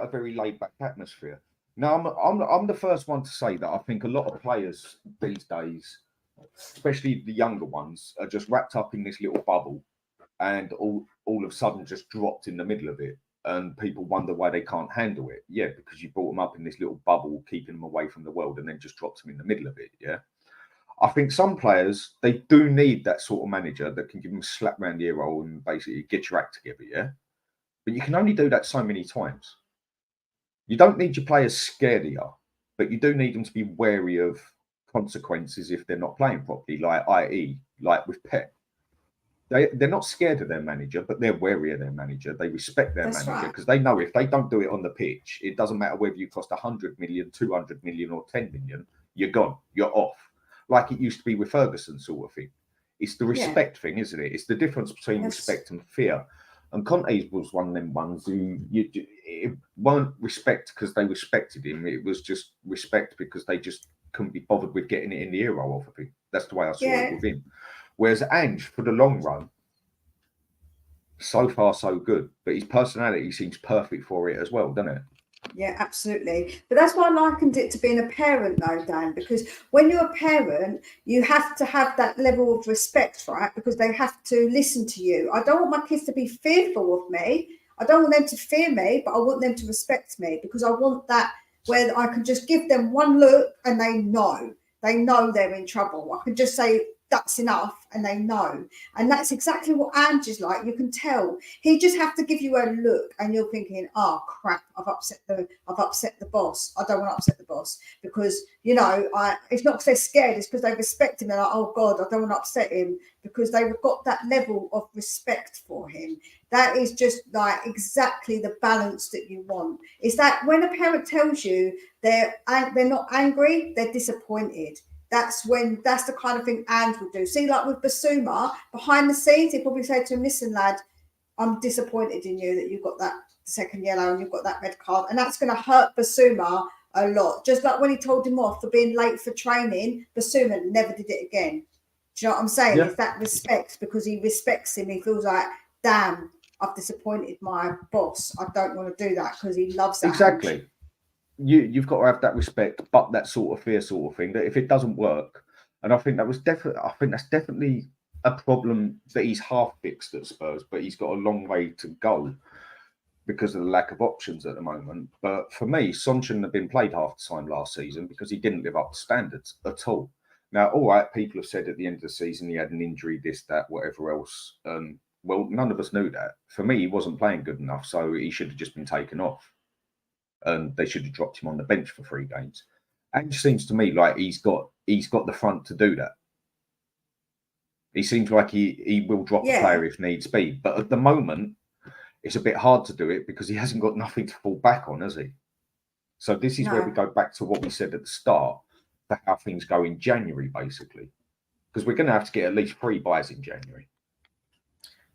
very laid back atmosphere. Now, I'm the first one to say that I think a lot of players these days, especially the younger ones, are just wrapped up in this little bubble, and all of a sudden just dropped in the middle of it. And people wonder why they can't handle it. Yeah, because you brought them up in this little bubble, keeping them away from the world, and then just dropped them in the middle of it. Yeah. I think some players, they do need that sort of manager that can give them a slap round the ear roll and basically get your act together. Yeah. But you can only do that so many times. You don't need your players scared of you, but you do need them to be wary of consequences if they're not playing properly, like with Pep. They're not scared of their manager, but they're wary of their manager. They respect their manager because they know if they don't do it on the pitch, it doesn't matter whether you cost 100 million, 200 million, or 10 million. You're gone. You're off. Like it used to be with Ferguson, sort of thing. It's the respect thing, isn't it? It's the difference between respect and fear. And Conte was one of them ones who it weren't respect because they respected him. It was just respect because they just couldn't be bothered with getting it in the ear roll off of him. That's the way I saw it with him. Whereas Ange, for the long run, so far so good. But his personality seems perfect for it as well, doesn't it? Yeah, absolutely. But that's why I likened it to being a parent, though, Dan, because when you're a parent, you have to have that level of respect, right? Because they have to listen to you. I don't want my kids to be fearful of me. I don't want them to fear me, but I want them to respect me because I want that where I can just give them one look and they know they're in trouble. I can just say, that's enough, and they know. And that's exactly what Angie's like. You can tell. He just have to give you a look, and you're thinking, "Oh crap! I've upset the boss. I don't want to upset the boss because it's not because they're scared. It's because they respect him. They're like, oh God, I don't want to upset him because they've got that level of respect for him. That is just like exactly the balance that you want. Is that when a parent tells you they're not angry, they're disappointed. That's the kind of thing Ange would do. See, like with Basuma, behind the scenes, he'd probably say to him, listen, lad, I'm disappointed in you that you've got that second yellow and you've got that red card. And that's going to hurt Basuma a lot. Just like when he told him off for being late for training, Basuma never did it again. Do you know what I'm saying? Yeah. It's that respect because he respects him. He feels like, damn, I've disappointed my boss. I don't want to do that because he loves that. Exactly. Ange. You've got to have that respect, but that sort of fear sort of thing, that if it doesn't work, and I think that's definitely a problem that he's half fixed at Spurs, but he's got a long way to go because of the lack of options at the moment. But for me, Son shouldn't have been played half the time last season because he didn't live up to standards at all. Now, all right, people have said at the end of the season he had an injury, this, that, whatever else. Well, none of us knew that. For me, he wasn't playing good enough, so he should have just been taken off. And they should have dropped him on the bench for 3 games. And it seems to me like he's got the front to do that. He seems like he will drop a player if needs be. But at the moment, it's a bit hard to do it because he hasn't got nothing to fall back on, has he? So this is where we go back to what we said at the start for how things go in January, basically. Because we're going to have to get at least 3 buys in January.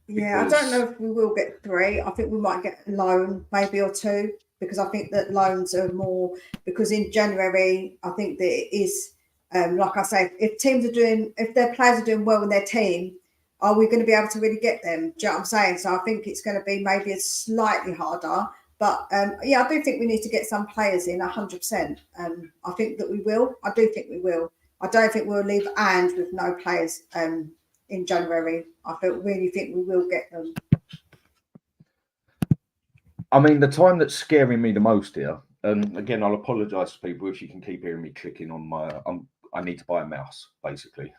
Yeah, I don't know if we will get 3. I think we might get a loan, maybe, or 2. Because I think that loans are more, because in January, I think that it is, like I say, if their players are doing well in their team, are we going to be able to really get them? Do you know what I'm saying? So I think it's going to be maybe slightly harder. But yeah, I do think we need to get some players in 100%. I think that we will. I do think we will. I don't think we'll leave Ange with no players in January. I really think we will get them. I mean, the time that's scaring me the most here, and again, I'll apologise to people if you can keep hearing me clicking on my. I need to buy a mouse, basically,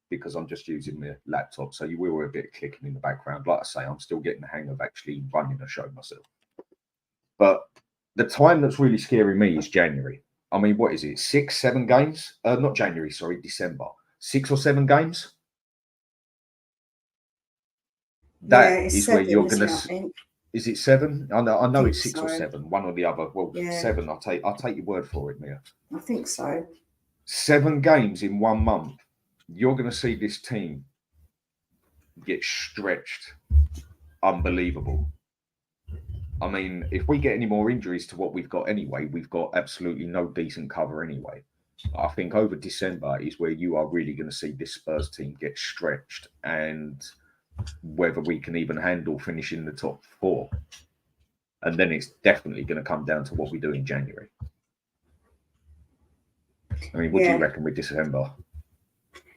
because I'm just using my laptop. So you will hear a bit of clicking in the background. Like I say, I'm still getting the hang of actually running a show myself. But the time that's really scaring me is January. I mean, what is it? 6, 7 games? Not January, sorry, December. 6 or 7 games? That is where you're going to. Is it 7? I know it's 6 or 7, one or the other. Well, 7. I'll take your word for it, Mia. I think so. 7 games in 1 month. You're going to see this team get stretched. Unbelievable. I mean, if we get any more injuries to what we've got anyway, we've got absolutely no decent cover anyway. I think over December is where you are really going to see this Spurs team get stretched, and whether we can even handle finishing the top 4. And then it's definitely going to come down to what we do in January. I mean, what do you reckon with December?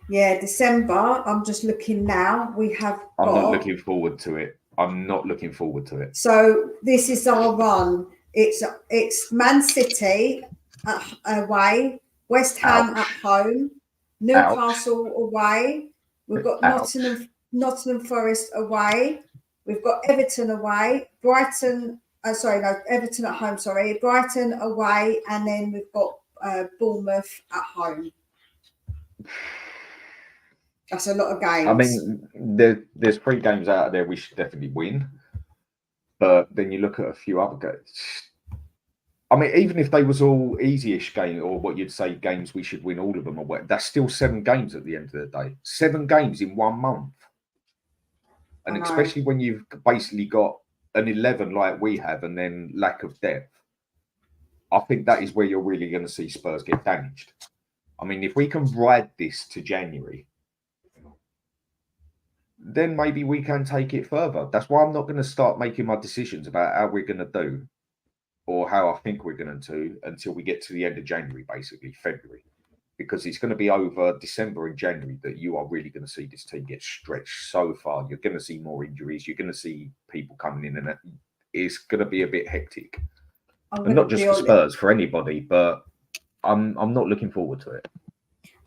Yeah, December, I'm just looking now. I'm not looking forward to it. I'm not looking forward to it. So this is our run. It's Man City away, West Ham at home, Newcastle away. We've got Nottingham Forest away. We've got Everton away, Everton at home, Brighton away, and then we've got Bournemouth at home. That's a lot of games. I mean, there's 3 games out of there we should definitely win. But then you look at a few other games. I mean, even if they was all easy-ish games, or what you'd say games we should win all of them, or what, that's still 7 games at the end of the day. 7 games in 1 month. And especially when you've basically got an 11 like we have and then lack of depth, I think that is where you're really going to see Spurs get damaged. I mean, if we can ride this to January, then maybe we can take it further. That's why I'm not going to start making my decisions about how we're going to do or how I think we're going to until we get to the end of January, basically February, because it's going to be over December and January that you are really going to see this team get stretched so far. You're going to see more injuries. You're going to see people coming in, and it's going to be a bit hectic. And not just for Spurs, for anybody, but I'm not looking forward to it.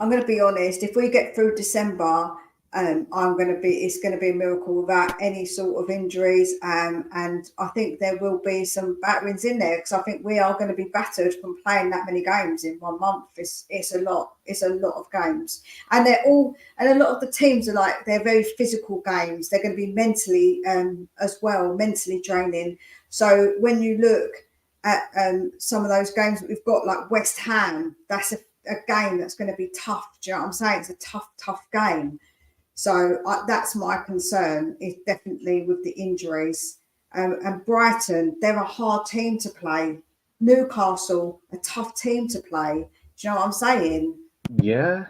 I'm going to be honest. If we get through December, it's going to be a miracle without any sort of injuries. And I think there will be some batterings in there, because I think we are going to be battered from playing that many games in 1 month. It's a lot. It's a lot of games, and a lot of the teams are they're very physical games. They're going to be mentally as well, mentally draining. So when you look at some of those games that we've got, like West Ham, that's a game that's going to be tough. Do you know what I'm saying? It's a tough game. So that's my concern, is definitely with the injuries. And Brighton, they're a hard team to play. Newcastle, a tough team to play. Do you know what I'm saying? Yeah.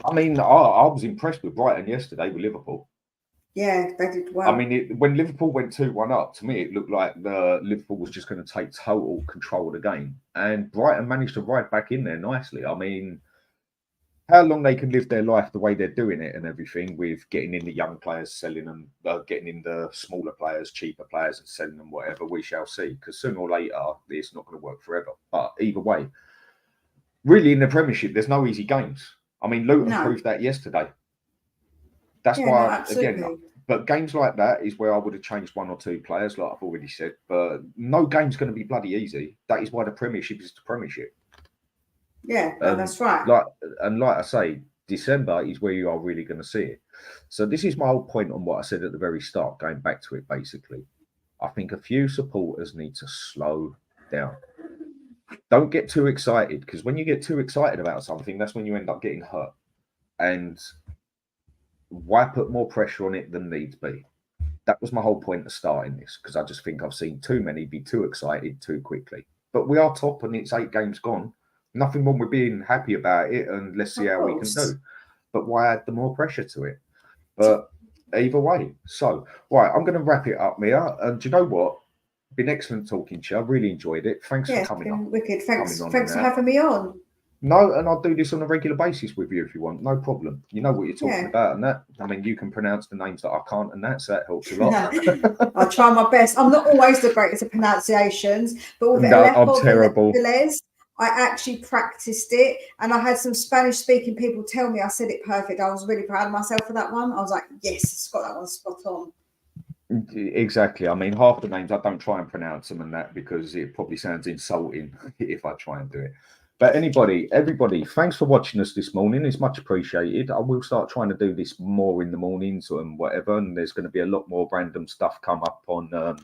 I mean, I was impressed with Brighton yesterday with Liverpool. Yeah, they did well. I mean, when Liverpool went 2-1 up, to me, it looked like Liverpool was just going to take total control of the game. And Brighton managed to ride back in there nicely. I mean, how long they can live their life the way they're doing it and everything, with getting in the young players, selling them, getting in the smaller players, cheaper players, and selling them whatever, we shall see. Because sooner or later, it's not going to work forever. But either way, really in the Premiership, there's no easy games. I mean, Luton proved that yesterday. That's why, again, but games like that is where I would have changed 1 or 2 players, like I've already said. But no game's going to be bloody easy. That is why the Premiership is the Premiership. Yeah, that's right. Like I say, December is where you are really going to see it. So this is my whole point on what I said at the very start, going back to it basically. I think a few supporters need to slow down. Don't get too excited, because when you get too excited about something, that's when you end up getting hurt. And why put more pressure on it than needs be? That was my whole point of starting this, because I just think I've seen too many be too excited too quickly. But we are top and it's 8 games gone. Nothing wrong with being happy about it, and let's see how we can do. But why add the more pressure to it? But either way. So, right, I'm going to wrap it up, Mia. And do you know what? Been excellent talking to you. I really enjoyed it. Thanks for coming on. Wicked. Thanks for having me on. No, and I'll do this on a regular basis with you if you want. No problem. You know what you're talking about and that. I mean, you can pronounce the names that I can't and that, so that helps a lot. I try my best. I'm not always the greatest at pronunciations, but with I'm terrible. I actually practiced it, and I had some Spanish-speaking people tell me I said it perfect. I was really proud of myself for that one. I was like, yes, it's got that one spot on. Exactly. I mean, half the names I don't try and pronounce them and that, because it probably sounds insulting if I try and do it. But everybody, thanks for watching us this morning. It's much appreciated. I will start trying to do this more in the mornings and whatever, and there's going to be a lot more random stuff come up on the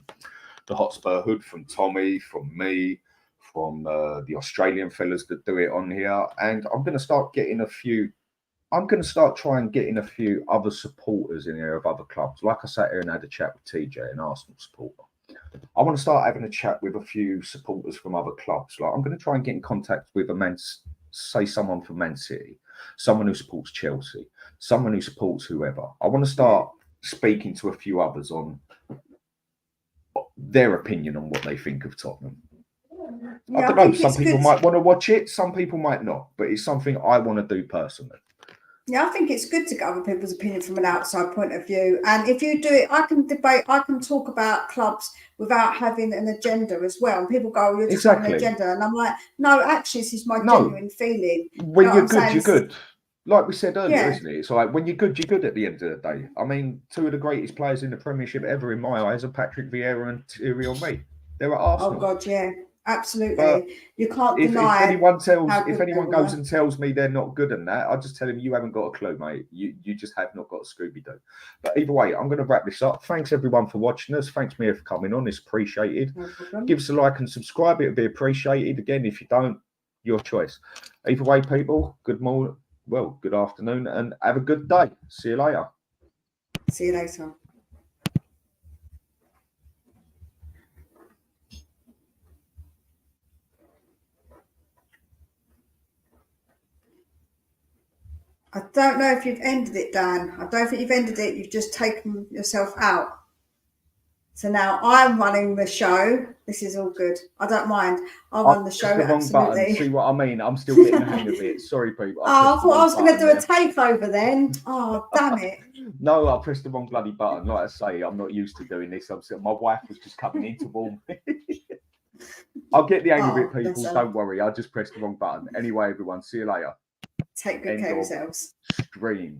Hotspur Hood from Tommy, from me, from the Australian fellas that do it on here. And I'm going to start getting trying getting a few other supporters in here of other clubs. Like I sat here and had a chat with TJ, an Arsenal supporter. I want to start having a chat with a few supporters from other clubs. Like, I'm going to try and get in contact with someone from Man City, someone who supports Chelsea, someone who supports whoever. I want to start speaking to a few others on their opinion on what they think of Tottenham. I don't know. Some people might want to watch it. Some people might not. But it's something I want to do personally. Yeah, I think it's good to get other people's opinion from an outside point of view. And if you do it, I can debate, I can talk about clubs without having an agenda as well. And people go, you're just having an agenda. And I'm like, no, actually, this is my genuine feeling. When you're good, you're good. Like we said earlier, isn't it? It's like, when you're good at the end of the day. I mean, 2 of the greatest players in the Premiership ever, in my eyes, are Patrick Vieira and Thierry Henry. They're at Arsenal. Oh, God, yeah. Absolutely. You can't deny. If anyone goes and tells me they're not good in that, I just tell them, you haven't got a clue, mate. You just have not got a Scooby-Doo. But either way, I'm going to wrap this up. Thanks everyone for watching us. Thanks Mia for coming on. It's appreciated. No Give us a like and subscribe. It would be appreciated. Again, if you don't, your choice. Either way, people, good morning. Well, good afternoon, and have a good day. See you later. See you later. I don't know if you've ended it, Dan. I don't think you've ended it. You've just taken yourself out. So now I'm running the show. This is all good. I don't mind. I'll run the show. The wrong Absolutely. button. See what I mean? I'm still getting the hang of it. Sorry, people. I thought I was going to do a takeover then. Oh, damn it. No, I pressed the wrong bloody button. Like I say, I'm not used to doing this. My wife was just coming in to warm me. I'll get the hang of it, people. Don't worry. I just pressed the wrong button. Anyway, everyone, see you later. Take good care of yourselves. Stream.